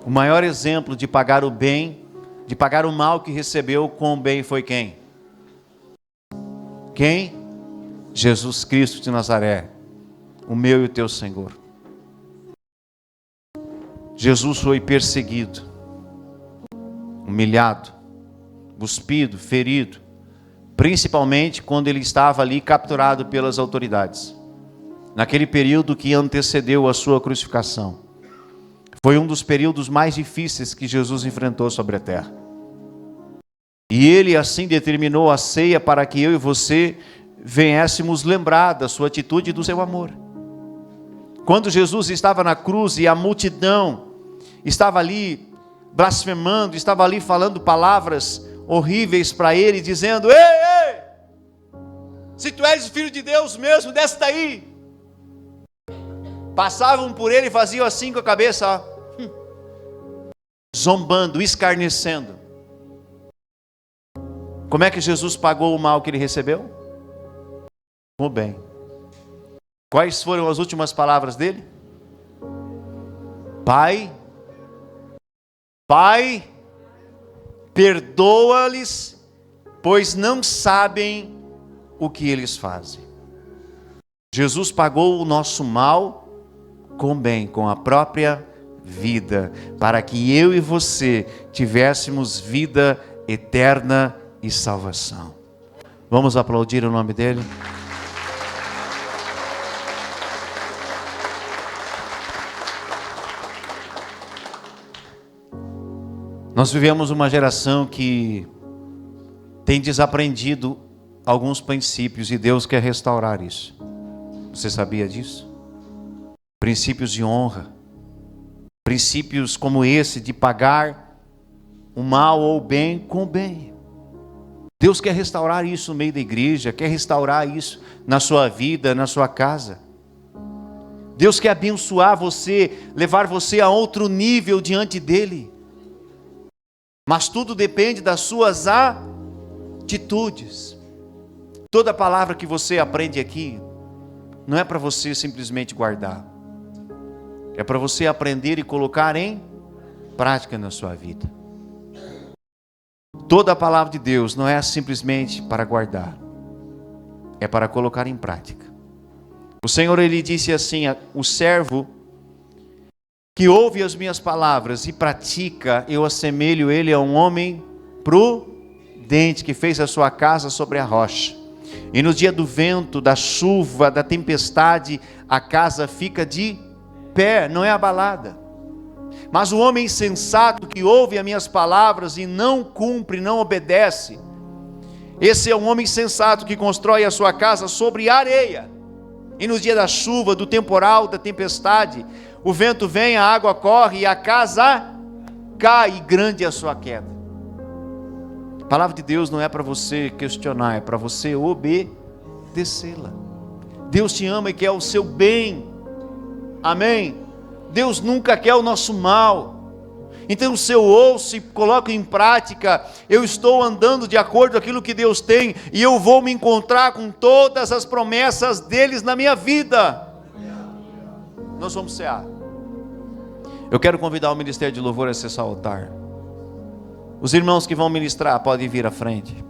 O maior exemplo de pagar o bem, de pagar o mal que recebeu com o bem foi quem? Quem? Jesus Cristo de Nazaré, o meu e o teu Senhor. Jesus foi perseguido, humilhado, cuspido, ferido, principalmente quando ele estava ali capturado pelas autoridades. Naquele período que antecedeu a sua crucificação. Foi um dos períodos mais difíceis que Jesus enfrentou sobre a terra. E ele assim determinou a ceia para que eu e você venhamos lembrar da sua atitude e do seu amor. Quando Jesus estava na cruz e a multidão estava ali blasfemando, estava ali falando palavras horríveis para ele, dizendo: ei, ei, se tu és o filho de Deus mesmo, desce daí. Passavam por ele e faziam assim com a cabeça, zombando, escarnecendo. Como é que Jesus pagou o mal que ele recebeu? Com o bem. Quais foram as últimas palavras dele? Pai, perdoa-lhes, pois não sabem o que eles fazem. Jesus pagou o nosso mal com bem, com a própria vida, para que eu e você tivéssemos vida eterna e salvação. Vamos aplaudir o nome dele? Nós vivemos uma geração que tem desaprendido alguns princípios e Deus quer restaurar isso. Você sabia disso? Princípios de honra, princípios como esse de pagar o mal ou o bem com o bem. Deus quer restaurar isso no meio da igreja, quer restaurar isso na sua vida, na sua casa. Deus quer abençoar você, levar você a outro nível diante dele. Mas tudo depende das suas atitudes. Toda palavra que você aprende aqui não é para você simplesmente guardar. É para você aprender e colocar em prática na sua vida. Toda a palavra de Deus não é simplesmente para guardar. É para colocar em prática. O Senhor, ele disse assim: o servo que ouve as minhas palavras e pratica, eu assemelho ele a um homem prudente, que fez a sua casa sobre a rocha. E no dia do vento, da chuva, da tempestade, a casa fica de pé, não é abalada. Mas o homem insensato que ouve as minhas palavras e não cumpre, não obedece, esse é um homem insensato que constrói a sua casa sobre areia. E no dia da chuva, do temporal, da tempestade, o vento vem, a água corre e a casa cai, e grande é a sua queda. A palavra de Deus não é para você questionar, é para você obedecê-la. Deus te ama e quer o seu bem. Amém? Deus nunca quer o nosso mal. Então se eu ouço e coloco em prática, eu estou andando de acordo com aquilo que Deus tem, e eu vou me encontrar com todas as promessas deles na minha vida. Nós vamos cear. Eu quero convidar o Ministério de Louvor a acessar o altar. Os irmãos que vão ministrar podem vir à frente.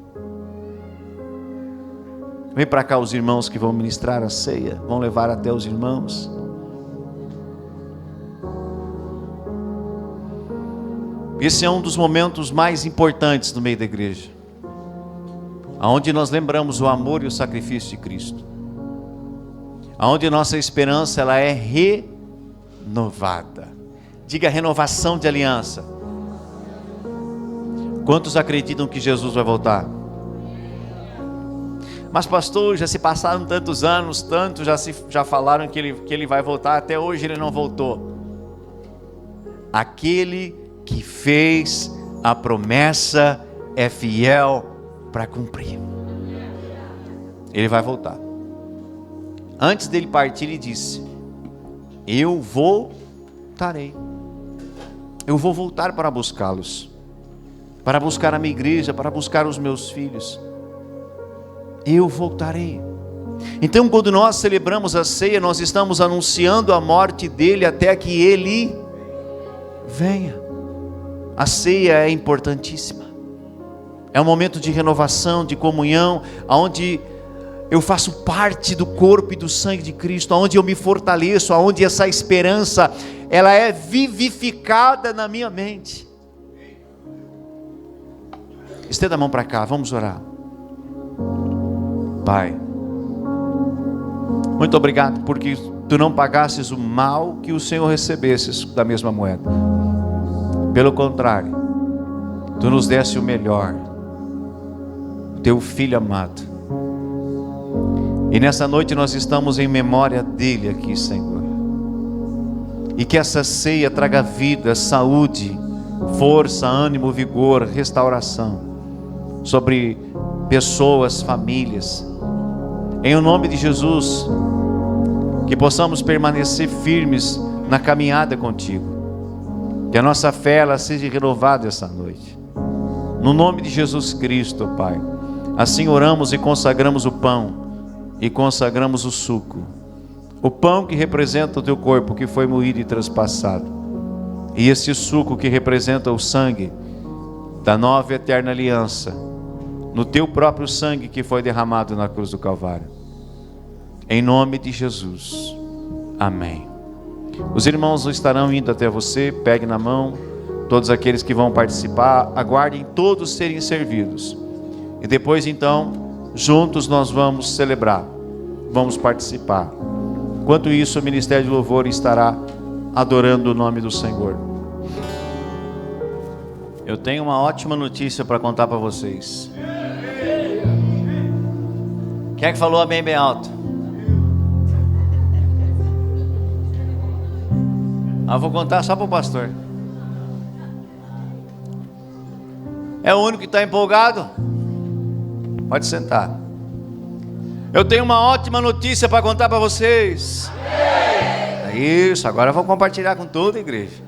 Vem para cá os irmãos que vão ministrar a ceia, vão levar até os irmãos. Esse é um dos momentos mais importantes no meio da igreja, aonde nós lembramos o amor e o sacrifício de Cristo, aonde nossa esperança ela é renovada. Diga renovação de aliança. Quantos acreditam que Jesus vai voltar? Mas pastor, já se passaram tantos anos, tantos já falaram que ele vai voltar, até hoje ele não voltou. Aquele que fez a promessa é fiel para cumprir. Ele vai voltar. Antes dele partir, ele disse: eu voltarei. Eu vou voltar para buscá-los, para buscar a minha igreja, para buscar os meus filhos. Eu voltarei. Então, quando nós celebramos a ceia, nós estamos anunciando a morte dele até que ele venha. A ceia é importantíssima. É um momento de renovação, de comunhão, onde eu faço parte do corpo e do sangue de Cristo, onde eu me fortaleço, onde essa esperança ela é vivificada na minha mente. Estenda a mão para cá, vamos orar. Pai, muito obrigado porque tu não pagasses o mal que o Senhor recebesse da mesma moeda. Pelo contrário, tu nos deste o melhor, o teu Filho amado. E nessa noite nós estamos em memória dele aqui, Senhor. E que essa ceia traga vida, saúde, força, ânimo, vigor, restauração sobre pessoas, famílias. Em o nome de Jesus, que possamos permanecer firmes na caminhada contigo. Que a nossa fé ela seja renovada essa noite. No nome de Jesus Cristo, Pai. Assim oramos e consagramos o pão e consagramos o suco. O pão que representa o teu corpo que foi moído e traspassado. E esse suco que representa o sangue da nova e eterna aliança, no teu próprio sangue que foi derramado na cruz do Calvário. Em nome de Jesus. Amém. Os irmãos estarão indo até você, pegue na mão. Todos aqueles que vão participar, aguardem todos serem servidos. E depois então, juntos nós vamos celebrar, vamos participar. Enquanto isso, o Ministério de Louvor estará adorando o nome do Senhor. Eu tenho uma ótima notícia para contar para vocês. Quem é que falou amém bem alto? Vou contar só para o pastor. É o único que está empolgado? Pode sentar. Eu tenho uma ótima notícia para contar para vocês. É isso, agora eu vou compartilhar com toda a igreja.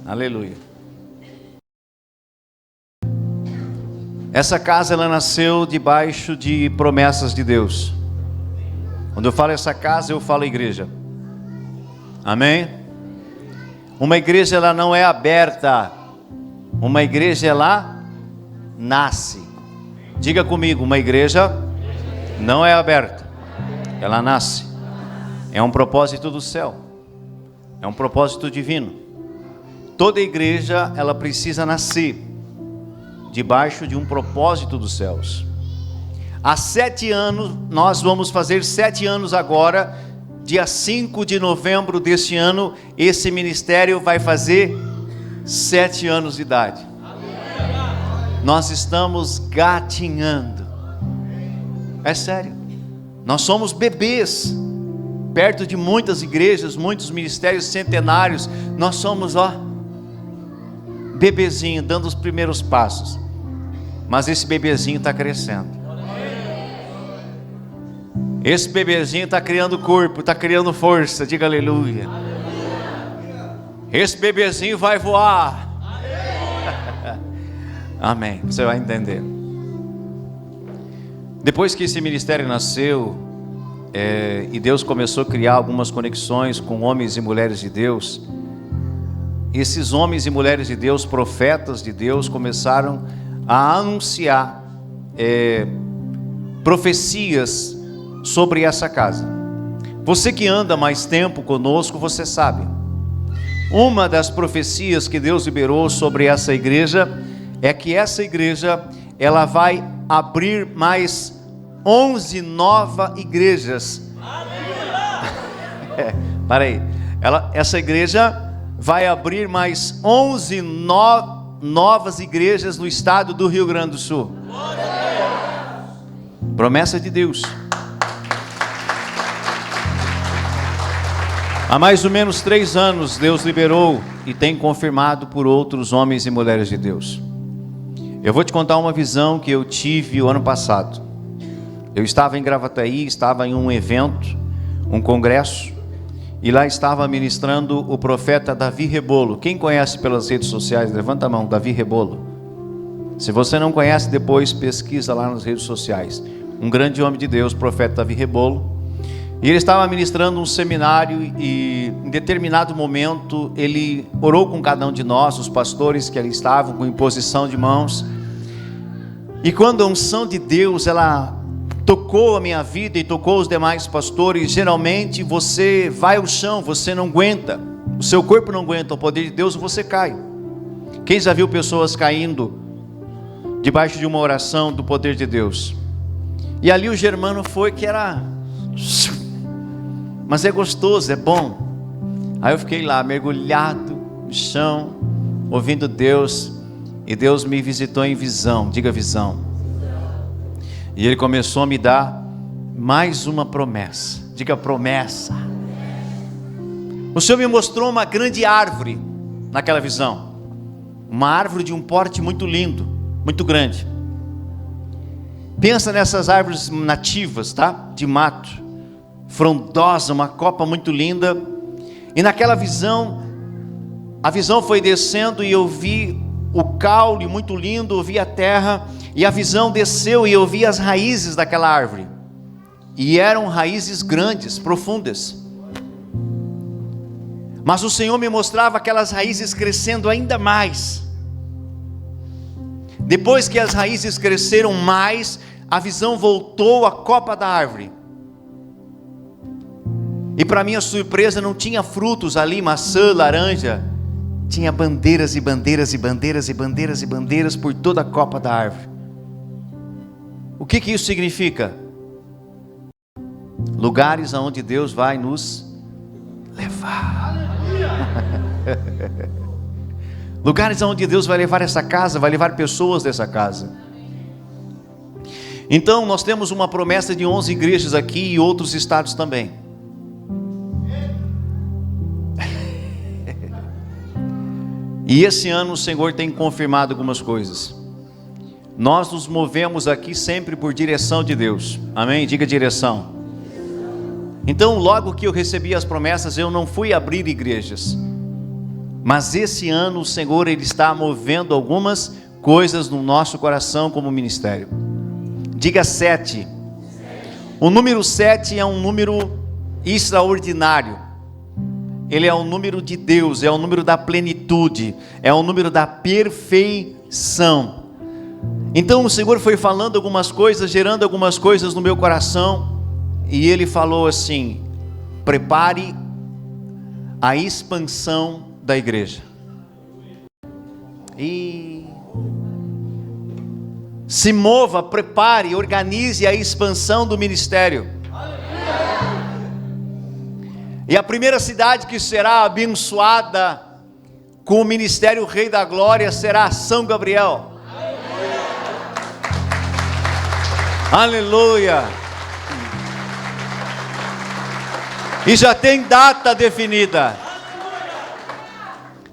Aleluia. Essa casa ela nasceu debaixo de promessas de Deus. Quando eu falo essa casa, eu falo igreja. Amém? Uma igreja ela não é aberta. Uma igreja ela nasce. Diga comigo, uma igreja não é aberta. Ela nasce. É um propósito do céu. É um propósito divino. Toda igreja ela precisa nascer. debaixo de um propósito dos céus. Há 7 anos, nós vamos fazer 7 anos agora, dia 5 de novembro deste ano, esse ministério vai fazer 7 anos de idade. Nós estamos gatinhando. É sério. Nós somos bebês, perto de muitas igrejas, muitos ministérios centenários. Nós somos, bebezinho, dando os primeiros passos. Mas esse bebezinho está crescendo. Esse bebezinho está criando corpo, está criando força. Diga aleluia. Esse bebezinho vai voar. Amém. Você vai entender. Depois que esse ministério nasceu, e Deus começou a criar algumas conexões com homens e mulheres de Deus, esses homens e mulheres de Deus, profetas de Deus, começaram a anunciar profecias sobre essa casa. Você que anda mais tempo conosco, você sabe. Uma das profecias que Deus liberou sobre essa igreja é que essa igreja, ela vai abrir mais 11 novas igrejas. Para aí. Essa igreja vai abrir mais 11 novas igrejas no estado do Rio Grande do Sul. Promessa de Deus. Há mais ou menos 3 anos Deus liberou e tem confirmado por outros homens e mulheres de Deus. Eu vou te contar uma visão que eu tive o ano passado. Eu estava em Gravataí, estava em um evento, um congresso, e lá estava ministrando o profeta Davi Rebolo. Quem conhece pelas redes sociais, levanta a mão, Davi Rebolo. Se você não conhece, depois pesquisa lá nas redes sociais. Um grande homem de Deus, profeta Davi Rebolo. E ele estava ministrando um seminário e em determinado momento ele orou com cada um de nós, os pastores que ali estavam, com imposição de mãos. E quando a unção de Deus, ela tocou a minha vida e tocou os demais pastores, geralmente você vai ao chão, você não aguenta, o seu corpo não aguenta o poder de Deus, você cai. Quem já viu pessoas caindo debaixo de uma oração do poder de Deus? E ali o Germano foi que era... Mas é gostoso, é bom. Aí eu fiquei lá, mergulhado no chão, ouvindo Deus. E Deus me visitou em visão. Diga visão. E Ele começou a me dar mais uma promessa. Diga promessa. O Senhor me mostrou uma grande árvore naquela visão. Uma árvore de um porte muito lindo, muito grande. Pensa nessas árvores nativas, tá? De mato. Frondosa, uma copa muito linda. E naquela visão, a visão foi descendo e eu vi o caule muito lindo, eu vi a terra, e a visão desceu e eu vi as raízes daquela árvore. E eram raízes grandes, profundas. Mas o Senhor me mostrava aquelas raízes crescendo ainda mais. Depois que as raízes cresceram mais, a visão voltou à copa da árvore. E para minha surpresa não tinha frutos ali, maçã, laranja. Tinha bandeiras e bandeiras e bandeiras e bandeiras e bandeiras por toda a copa da árvore. O que isso significa? Lugares aonde Deus vai nos levar. Lugares aonde Deus vai levar essa casa, vai levar pessoas dessa casa. Então nós temos uma promessa de 11 igrejas aqui e outros estados também. E esse ano o Senhor tem confirmado algumas coisas. Nós nos movemos aqui sempre por direção de Deus. Amém? Diga direção. Então logo que eu recebi as promessas, eu não fui abrir igrejas. Mas esse ano o Senhor, Ele está movendo algumas coisas no nosso coração como ministério. Diga 7. O número 7 é um número extraordinário. Ele é o número de Deus, é o número da plenitude, é o número da perfeição. Então o Senhor foi falando algumas coisas, gerando algumas coisas no meu coração, e Ele falou assim: prepare a expansão da igreja. E se mova, prepare, organize a expansão do ministério. E a primeira cidade que será abençoada com o ministério Rei da Glória será São Gabriel. Aleluia. E já tem data definida.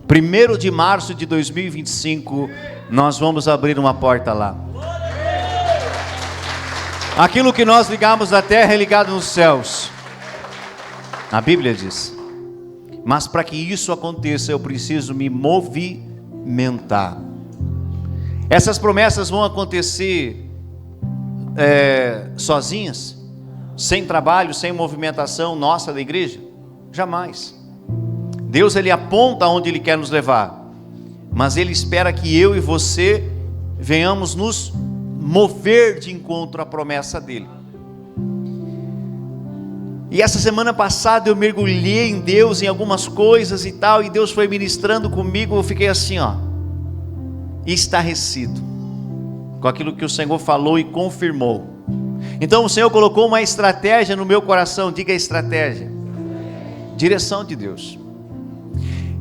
1º de março de 2025, nós vamos abrir uma porta lá. Aquilo que nós ligamos na terra é ligado nos céus. A Bíblia diz. Mas para que isso aconteça, eu preciso me movimentar. Essas promessas vão acontecer sozinhas? Sem trabalho, sem movimentação nossa da igreja? Jamais. Deus, Ele aponta aonde Ele quer nos levar, mas Ele espera que eu e você venhamos nos mover de encontro à promessa dEle. E essa semana passada eu mergulhei em Deus, em algumas coisas e tal, e Deus foi ministrando comigo, eu fiquei assim, estarrecido com aquilo que o Senhor falou e confirmou. Então o Senhor colocou uma estratégia no meu coração, diga estratégia, direção de Deus.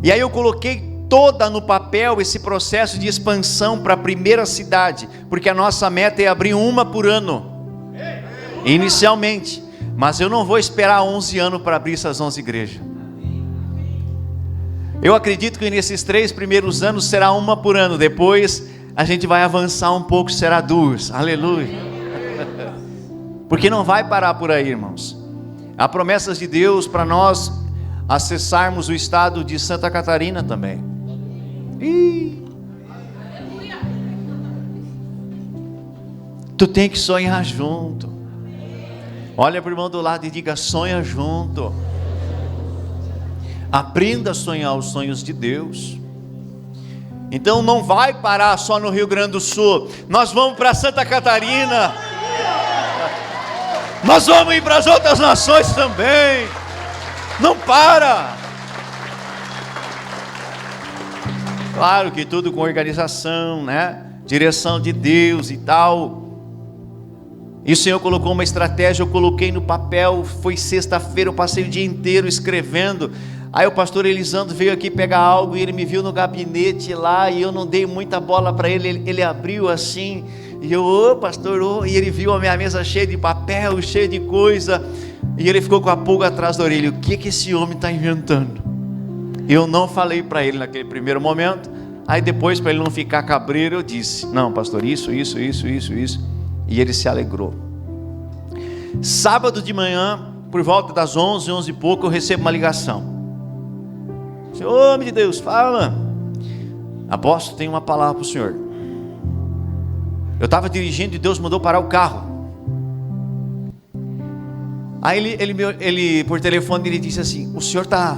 E aí eu coloquei toda no papel esse processo de expansão para a primeira cidade, porque a nossa meta é abrir uma por ano, inicialmente, mas eu não vou esperar 11 anos para abrir essas 11 igrejas. Eu acredito que nesses 3 primeiros anos será uma por ano, depois a gente vai avançar um pouco, será 2, aleluia, porque não vai parar por aí, irmãos. Há promessas de Deus para nós acessarmos o estado de Santa Catarina também. Tu tem que sonhar junto. Olha para o irmão do lado e diga: sonha junto. Aprenda a sonhar os sonhos de Deus. Então não vai parar só no Rio Grande do Sul. Nós vamos para Santa Catarina. Nós vamos ir para as outras nações também. Não para. Claro que tudo com organização, né? Direção de Deus e tal. E o Senhor colocou uma estratégia, eu coloquei no papel. Foi sexta-feira, eu passei o dia inteiro escrevendo. Aí o pastor Elisandro veio aqui pegar algo e ele me viu no gabinete lá, e eu não dei muita bola para ele. Ele abriu assim, e eu, pastor, e ele viu a minha mesa cheia de papel, cheia de coisa, e ele ficou com a pulga atrás da orelha. O que esse homem está inventando? Eu não falei para ele naquele primeiro momento. Aí depois, para ele não ficar cabreiro, eu disse: não, pastor, isso. E ele se alegrou. Sábado de manhã, por volta das 11 e pouco, eu recebo uma ligação. Senhor, homem de Deus, fala. Apóstolo, tem uma palavra para o senhor. Eu estava dirigindo e Deus mandou parar o carro. Aí ele por telefone, ele disse assim: o senhor está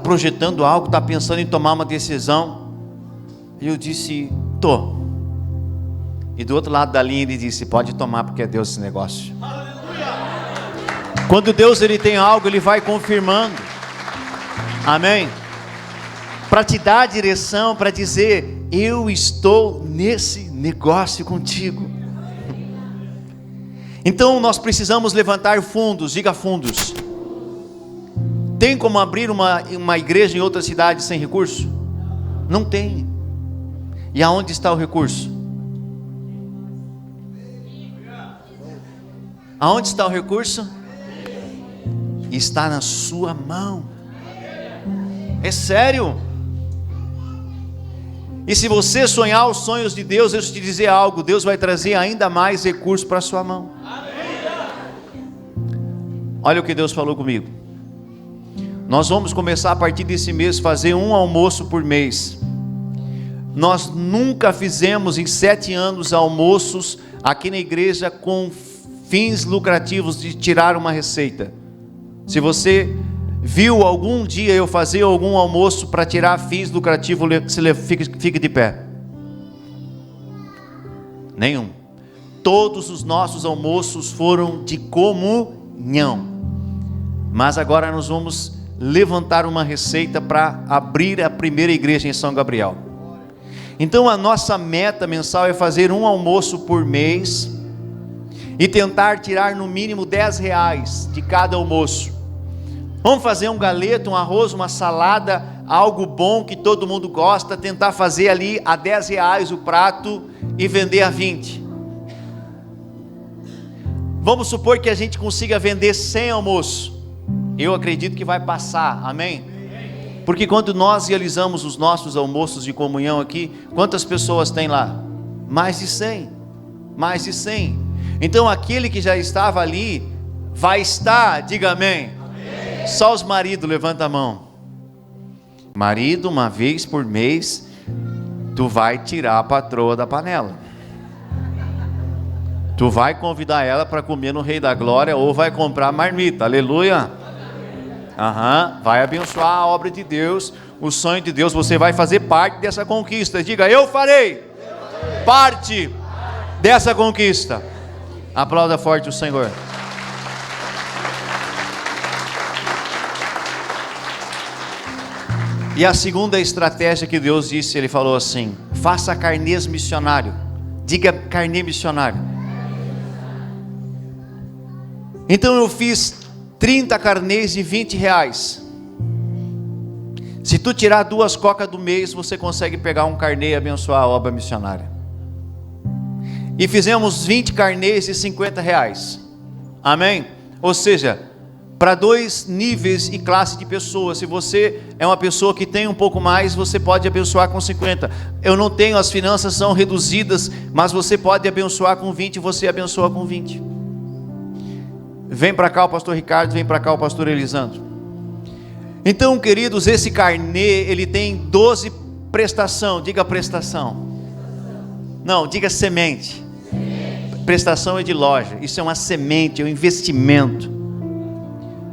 projetando algo, está pensando em tomar uma decisão? E eu disse: tô. E do outro lado da linha ele disse: pode tomar, porque é Deus esse negócio. Quando Deus ele tem algo, Ele vai confirmando. Amém? Para te dar a direção, para dizer: eu estou nesse negócio contigo. Então nós precisamos levantar fundos. Diga fundos. Tem como abrir uma igreja em outra cidade sem recurso? Não tem. E aonde está o recurso? Aonde está o recurso? Está na sua mão. É sério. E se você sonhar os sonhos de Deus, deixa eu te dizer algo: Deus vai trazer ainda mais recursos para a sua mão. Olha o que Deus falou comigo. Nós vamos começar a partir desse mês fazer um almoço por mês. Nós nunca fizemos em 7 anos almoços aqui na igreja com fins lucrativos de tirar uma receita. Se você viu algum dia eu fazer algum almoço para tirar fins lucrativos, fique de pé. Nenhum. Todos os nossos almoços foram de comunhão. Mas agora nós vamos levantar uma receita para abrir a primeira igreja em São Gabriel. Então a nossa meta mensal é fazer um almoço por mês e tentar tirar no mínimo R$10 de cada almoço. Vamos fazer um galeto, um arroz, uma salada, algo bom que todo mundo gosta, tentar fazer ali a R$10 o prato e vender a 20. Vamos supor que a gente consiga vender 100 almoços. Eu acredito que vai passar, amém? Porque quando nós realizamos os nossos almoços de comunhão aqui, quantas pessoas tem lá? Mais de 100, mais de 100. Então aquele que já estava ali, vai estar, diga amém. Amém. Só os maridos, levanta a mão. Marido, uma vez por mês, tu vai tirar a patroa da panela. Tu vai convidar ela para comer no Rei da Glória ou vai comprar marmita, aleluia. Vai abençoar a obra de Deus, o sonho de Deus, você vai fazer parte dessa conquista. Diga, eu farei parte dessa conquista. Aplauda forte o Senhor. E a segunda estratégia que Deus disse, Ele falou assim: faça carnês missionário. Diga carnê missionário. Então eu fiz 30 carnês de R$20. Se tu tirar 2 cocas do mês, você consegue pegar um carnê e abençoar a obra missionária. E fizemos 20 carnês de R$50. Amém? Ou seja, para 2 níveis e classe de pessoas. Se você é uma pessoa que tem um pouco mais, você pode abençoar com 50. Eu não tenho, as finanças são reduzidas, mas você pode abençoar com 20, você abençoa com 20. Vem para cá o pastor Ricardo, vem para cá o pastor Elisandro. Então, queridos, esse carnê, ele tem 12 prestação. Diga prestação. Não, diga semente. Prestação é de loja. Isso é uma semente, é um investimento.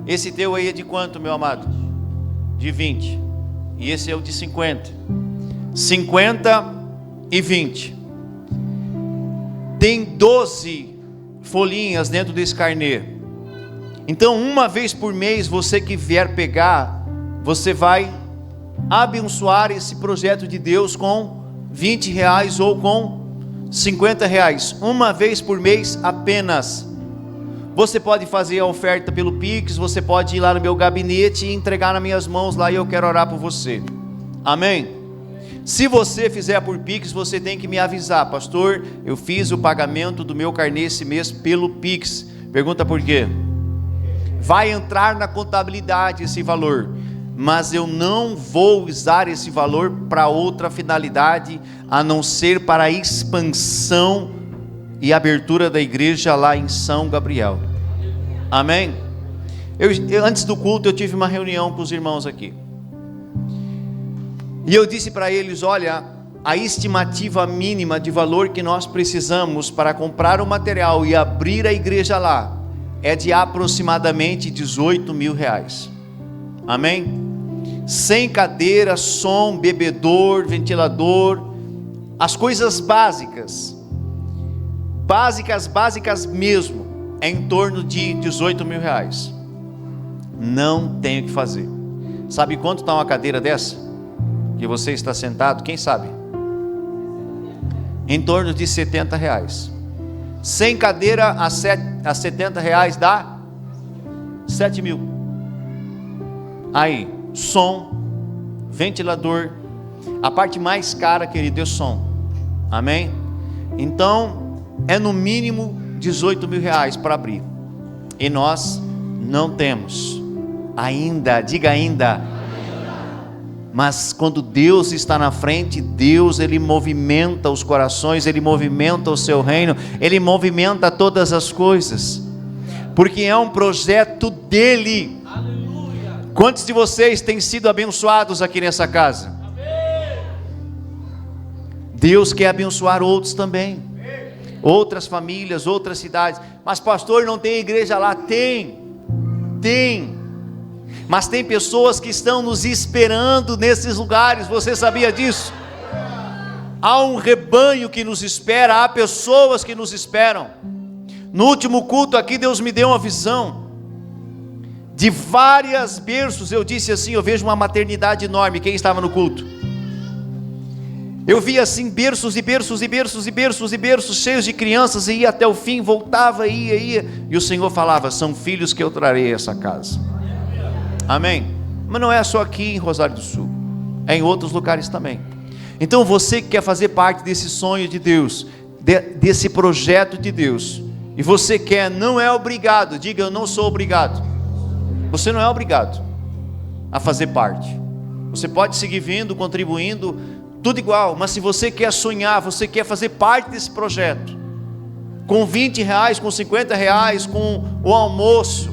Esse teu aí é de quanto, meu amado? De 20. E esse é o de 50. 50 e 20. Tem 12 folhinhas dentro desse carnê. Então, uma vez por mês, você que vier pegar, você vai abençoar esse projeto de Deus com R$20 ou com R$50. Uma vez por mês apenas. Você pode fazer a oferta pelo Pix, você pode ir lá no meu gabinete e entregar nas minhas mãos lá e eu quero orar por você. Amém? Se você fizer por Pix, você tem que me avisar: pastor, eu fiz o pagamento do meu carnê esse mês pelo Pix. Pergunta por quê? Vai entrar na contabilidade esse valor, mas eu não vou usar esse valor para outra finalidade, a não ser para a expansão e abertura da igreja lá em São Gabriel. Amém? Antes do culto eu tive uma reunião com os irmãos aqui, e eu disse para eles: olha, a estimativa mínima de valor que nós precisamos para comprar o material e abrir a igreja lá é de aproximadamente R$18 mil. Amém? Sem cadeira, som, bebedor, ventilador, as coisas básicas mesmo, é em torno de R$18 mil. Não tem o que fazer. Sabe quanto está uma cadeira dessa? Que você está sentado, quem sabe? Em torno de R$70. Sem cadeira a R$70 dá 7 mil. Aí, som, ventilador, a parte mais cara, querido, é som. Amém? Então, é no mínimo R$18 mil para abrir. E nós não temos ainda, diga ainda. Mas quando Deus está na frente, Deus, Ele movimenta os corações, Ele movimenta o seu reino, Ele movimenta todas as coisas, porque é um projeto dEle. Aleluia. Quantos de vocês têm sido abençoados aqui nessa casa? Amém. Deus quer abençoar outros também, outras famílias, outras cidades. Mas pastor, não tem igreja lá? Tem, mas tem pessoas que estão nos esperando nesses lugares. Você sabia disso? Há um rebanho que nos espera, há pessoas que nos esperam. No último culto aqui, Deus me deu uma visão de várias berços. Eu disse assim: eu vejo uma maternidade enorme. Quem estava no culto? Eu via assim berços e berços e berços e berços e berços cheios de crianças, e ia até o fim, voltava, ia. E o Senhor falava: são filhos que eu trarei a essa casa. Amém? Mas não é só aqui em Rosário do Sul, é em outros lugares também. Então você que quer fazer parte desse sonho de Deus, desse projeto de Deus, e você quer, não é obrigado, diga: eu não sou obrigado. Você não é obrigado a fazer parte. Você pode seguir vindo, contribuindo, tudo igual. Mas se você quer sonhar, você quer fazer parte desse projeto, com R$20, com R$50, com o almoço,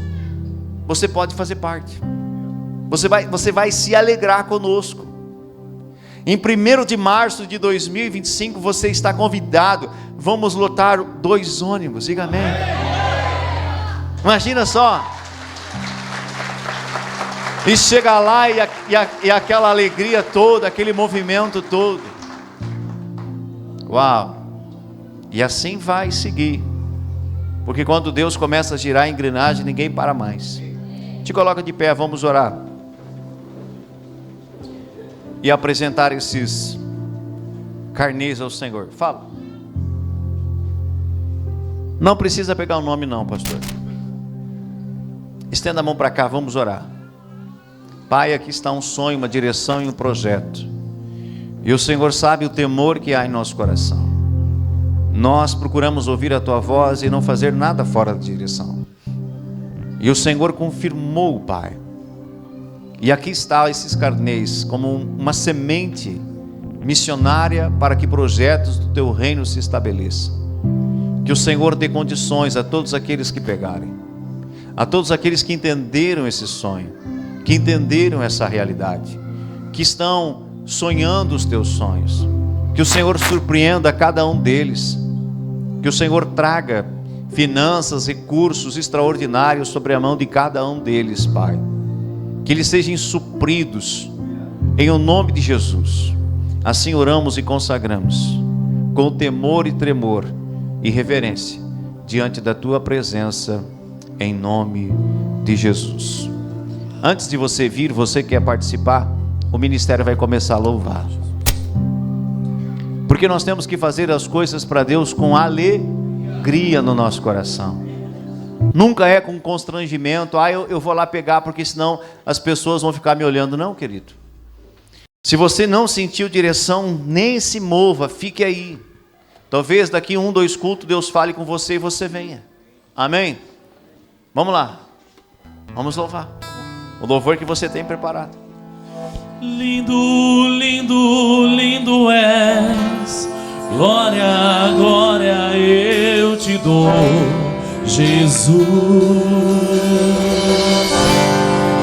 você pode fazer parte. Você vai se alegrar conosco. Em 1º de março de 2025, você está convidado. Vamos lotar 2 ônibus, diga amém. Imagina só. E chega lá e aquela alegria toda, aquele movimento todo. Uau! E assim vai seguir. Porque quando Deus começa a girar a engrenagem, ninguém para mais. Te coloca de pé, vamos orar. E apresentar esses carnês ao Senhor. Fala. Não precisa pegar o nome não, pastor. Estenda a mão para cá, vamos orar. Pai, aqui está um sonho, uma direção e um projeto. E o Senhor sabe o temor que há em nosso coração. Nós procuramos ouvir a Tua voz e não fazer nada fora da direção. E o Senhor confirmou, Pai. E aqui está esses carnês como uma semente missionária para que projetos do Teu reino se estabeleçam. Que o Senhor dê condições a todos aqueles que pegarem, a todos aqueles que entenderam esse sonho, que entenderam essa realidade, que estão sonhando os Teus sonhos. Que o Senhor surpreenda cada um deles. Que o Senhor traga finanças, recursos extraordinários sobre a mão de cada um deles, Pai. Que eles sejam supridos em o nome de Jesus. Assim oramos e consagramos, com temor e tremor e reverência, diante da Tua presença, em nome de Jesus. Antes de você vir, você quer participar, o ministério vai começar a louvar. Porque nós temos que fazer as coisas para Deus com alegria no nosso coração. Nunca é com constrangimento. Eu vou lá pegar porque senão as pessoas vão ficar me olhando. Não, querido. Se você não sentiu direção, nem se mova, fique aí. Talvez daqui 1, 2 cultos Deus fale com você e você venha. Amém? Vamos lá. Vamos louvar. O louvor que você tem preparado. Lindo, lindo, lindo és. Glória, glória eu te dou, Jesus.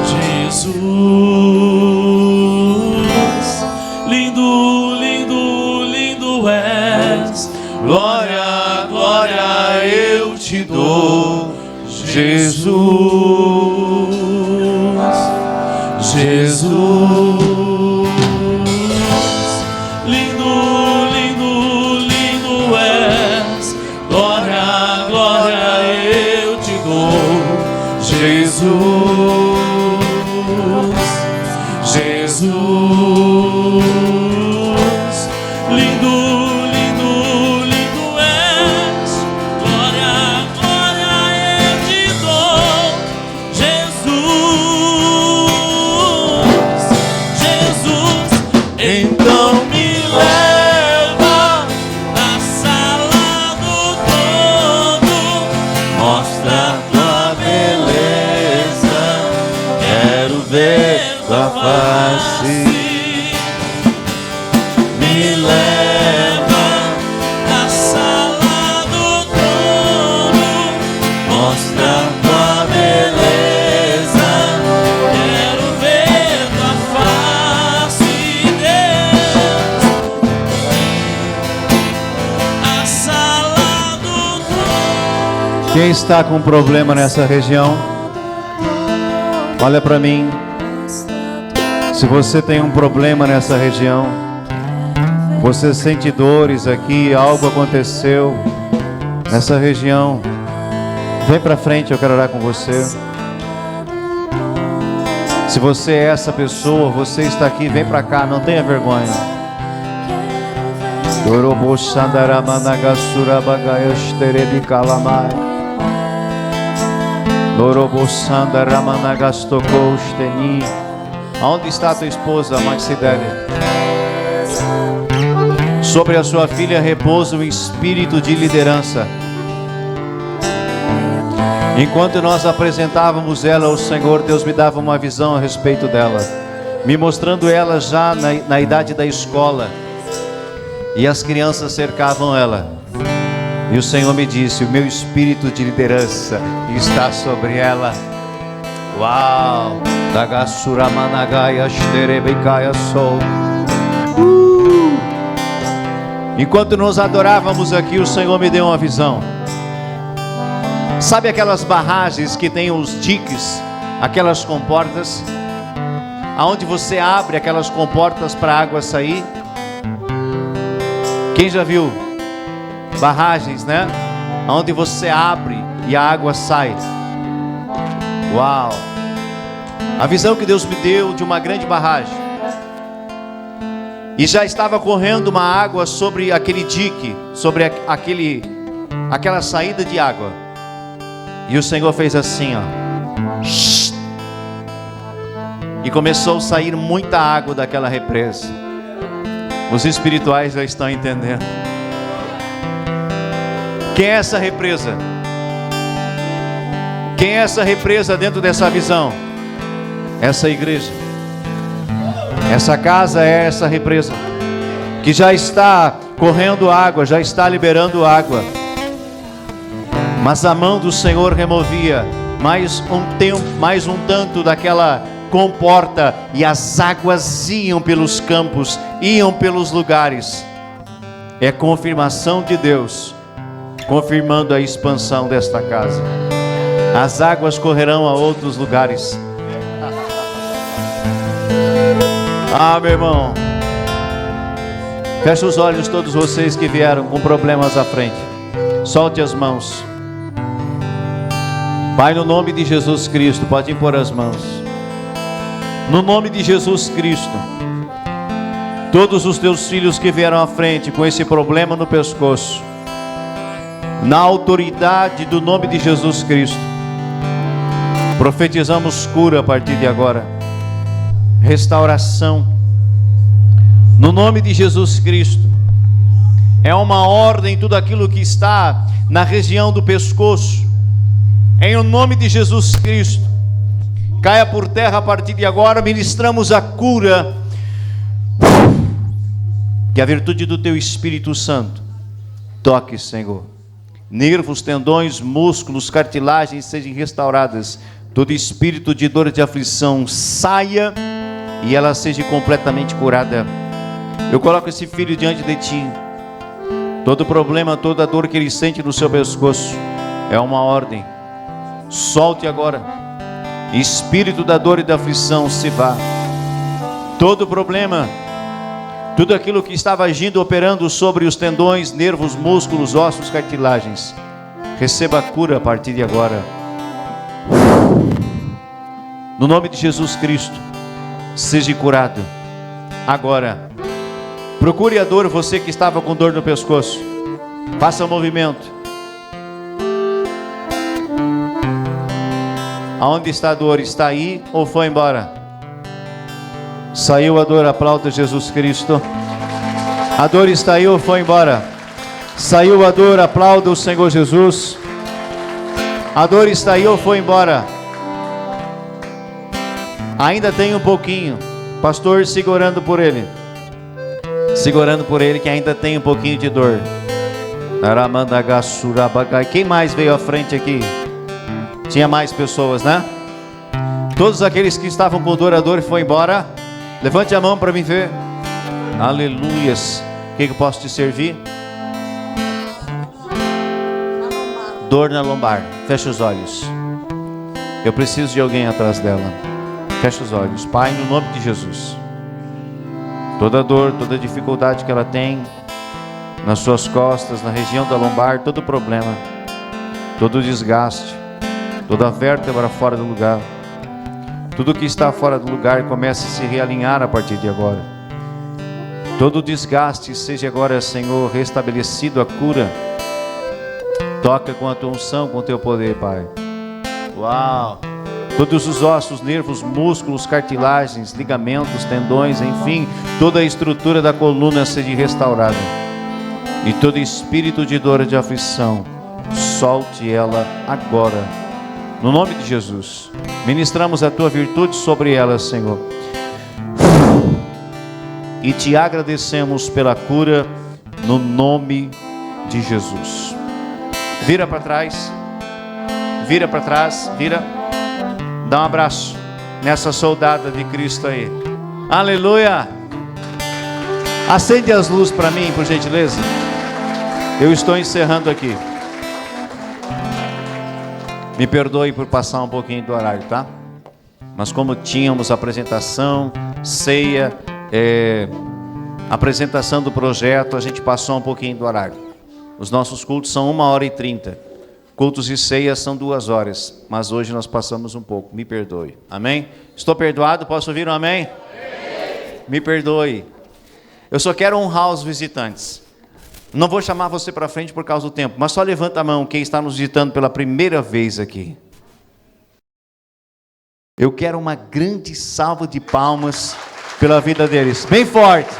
Jesus. Lindo, lindo, lindo és. Glória, glória eu te dou, Jesus. Jesus, lindo, lindo, lindo és. Glória, glória eu te dou, Jesus. Jesus, lindo, lindo, lindo és. Glória, glória eu te dou, Jesus. Então me leva na sala do trono, mostra tua beleza, quero ver tua face. Me leva na sala do trono, mostra tua beleza, quero ver tua face. Quem está com problema nessa região, olha para mim. Se você tem um problema nessa região, você sente dores aqui, algo aconteceu nessa região, vem para frente, eu quero orar com você. Se você é essa pessoa, você está aqui, vem para cá, não tenha vergonha. Dorobo Sandaramanagasura Bagayas Terebi Kalamai. Dorobo Sandaramanagastukos Teni. Onde está tua esposa, Maxidélia? Sobre a sua filha repousa um espírito de liderança. Enquanto nós apresentávamos ela ao Senhor, Deus me dava uma visão a respeito dela, me mostrando ela já na idade da escola, e as crianças cercavam ela, e o Senhor me disse: o meu espírito de liderança está sobre ela. Uau! Enquanto nos adorávamos aqui, o Senhor me deu uma visão. Sabe aquelas barragens que tem os diques, aquelas comportas, aonde você abre aquelas comportas para a água sair? Quem já viu? Barragens, né? Aonde você abre e a água sai. Uau! A visão que Deus me deu de uma grande barragem. E já estava correndo uma água sobre aquele dique, sobre aquela saída de água. E o Senhor fez assim, ó. E começou a sair muita água daquela represa. Os espirituais já estão entendendo. Quem é essa represa? Quem é essa represa dentro dessa visão? Essa igreja. Essa casa é essa represa, que já está correndo água, já está liberando água. Mas a mão do Senhor removia mais um tanto daquela comporta, e as águas iam pelos campos, iam pelos lugares. É confirmação de Deus, confirmando a expansão desta casa. As águas correrão a outros lugares. Ah, meu irmão, feche os olhos, todos vocês que vieram com problemas à frente. Solte as mãos. Pai, no nome de Jesus Cristo, pode impor as mãos. No nome de Jesus Cristo, todos os teus filhos que vieram à frente com esse problema no pescoço, na autoridade do nome de Jesus Cristo, profetizamos cura a partir de agora, restauração, no nome de Jesus Cristo. É uma ordem tudo aquilo que está na região do pescoço, em o nome de Jesus Cristo, caia por terra a partir de agora. Ministramos a cura, que a virtude do teu Espírito Santo toque, Senhor. Nervos, tendões, músculos, cartilagens sejam restauradas. Todo espírito de dor e de aflição saia e ela seja completamente curada. Eu coloco esse filho diante de ti. Todo problema, toda dor que ele sente no seu pescoço é uma ordem. Solte agora. Espírito da dor e da aflição, se vá. Todo problema, tudo aquilo que estava agindo, operando sobre os tendões, nervos, músculos, ossos, cartilagens, receba a cura a partir de agora. No nome de Jesus Cristo, seja curado agora. Procure a dor, você que estava com dor no pescoço, faça um movimento. Aonde está a dor? Está aí ou foi embora? Saiu a dor, aplauda Jesus Cristo. A dor está aí ou foi embora? Saiu a dor, aplauda o Senhor Jesus. A dor está aí ou foi embora? Ainda tem um pouquinho. Pastor, segurando por ele. Segurando por ele, que ainda tem um pouquinho de dor. Quem mais veio à frente aqui? Tinha mais pessoas, né? Todos aqueles que estavam com dor, a dor foi embora. Levante a mão para mim ver. Aleluias. O que eu posso te servir? Dor na lombar. Fecha os olhos. Eu preciso de alguém atrás dela. Fecha os olhos. Pai, no nome de Jesus. Toda dor, toda dificuldade que ela tem nas suas costas, na região da lombar, todo problema, todo desgaste, toda vértebra fora do lugar, tudo que está fora do lugar comece a se realinhar a partir de agora. Todo desgaste seja agora, Senhor, restabelecido, a cura. Toca com a tua unção, com o teu poder, Pai. Uau! Todos os ossos, nervos, músculos, cartilagens, ligamentos, tendões, enfim, toda a estrutura da coluna seja restaurada. E todo espírito de dor e de aflição, solte ela agora. No nome de Jesus, ministramos a tua virtude sobre ela, Senhor. E te agradecemos pela cura, no nome de Jesus. Vira para trás. Vira para trás. Vira. Dá um abraço nessa soldada de Cristo aí. Aleluia. Acende as luzes para mim, por gentileza. Eu estou encerrando aqui. Me perdoe por passar um pouquinho do horário, tá? Mas como tínhamos apresentação, ceia, apresentação do projeto, a gente passou um pouquinho do horário. Os nossos cultos são 1h30. Cultos e ceias são 2 horas. Mas hoje nós passamos um pouco. Me perdoe. Amém? Estou perdoado? Posso ouvir um amém? Amém. Me perdoe. Eu só quero honrar os visitantes. Não vou chamar você para frente por causa do tempo, mas só levanta a mão quem está nos visitando pela primeira vez aqui. Eu quero uma grande salva de palmas pela vida deles. Bem forte.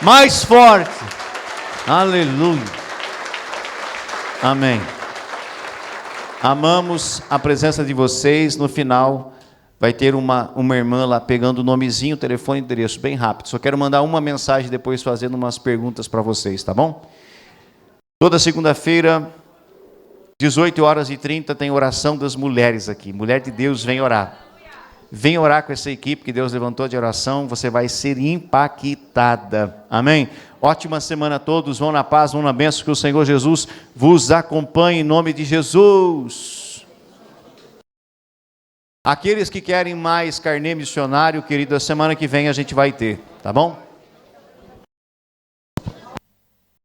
Mais forte. Aleluia. Amém. Amamos a presença de vocês. No final vai ter uma irmã lá pegando o nomezinho, telefone e endereço, bem rápido. Só quero mandar uma mensagem depois fazendo umas perguntas para vocês, tá bom? Toda segunda-feira, 18h30, tem oração das mulheres aqui. Mulher de Deus, vem orar. Vem orar com essa equipe que Deus levantou de oração. Você vai ser impactada. Amém? Ótima semana a todos. Vão na paz, vão na bênção. Que o Senhor Jesus vos acompanhe em nome de Jesus. Aqueles que querem mais carnê missionário, querido, a semana que vem a gente vai ter. Tá bom?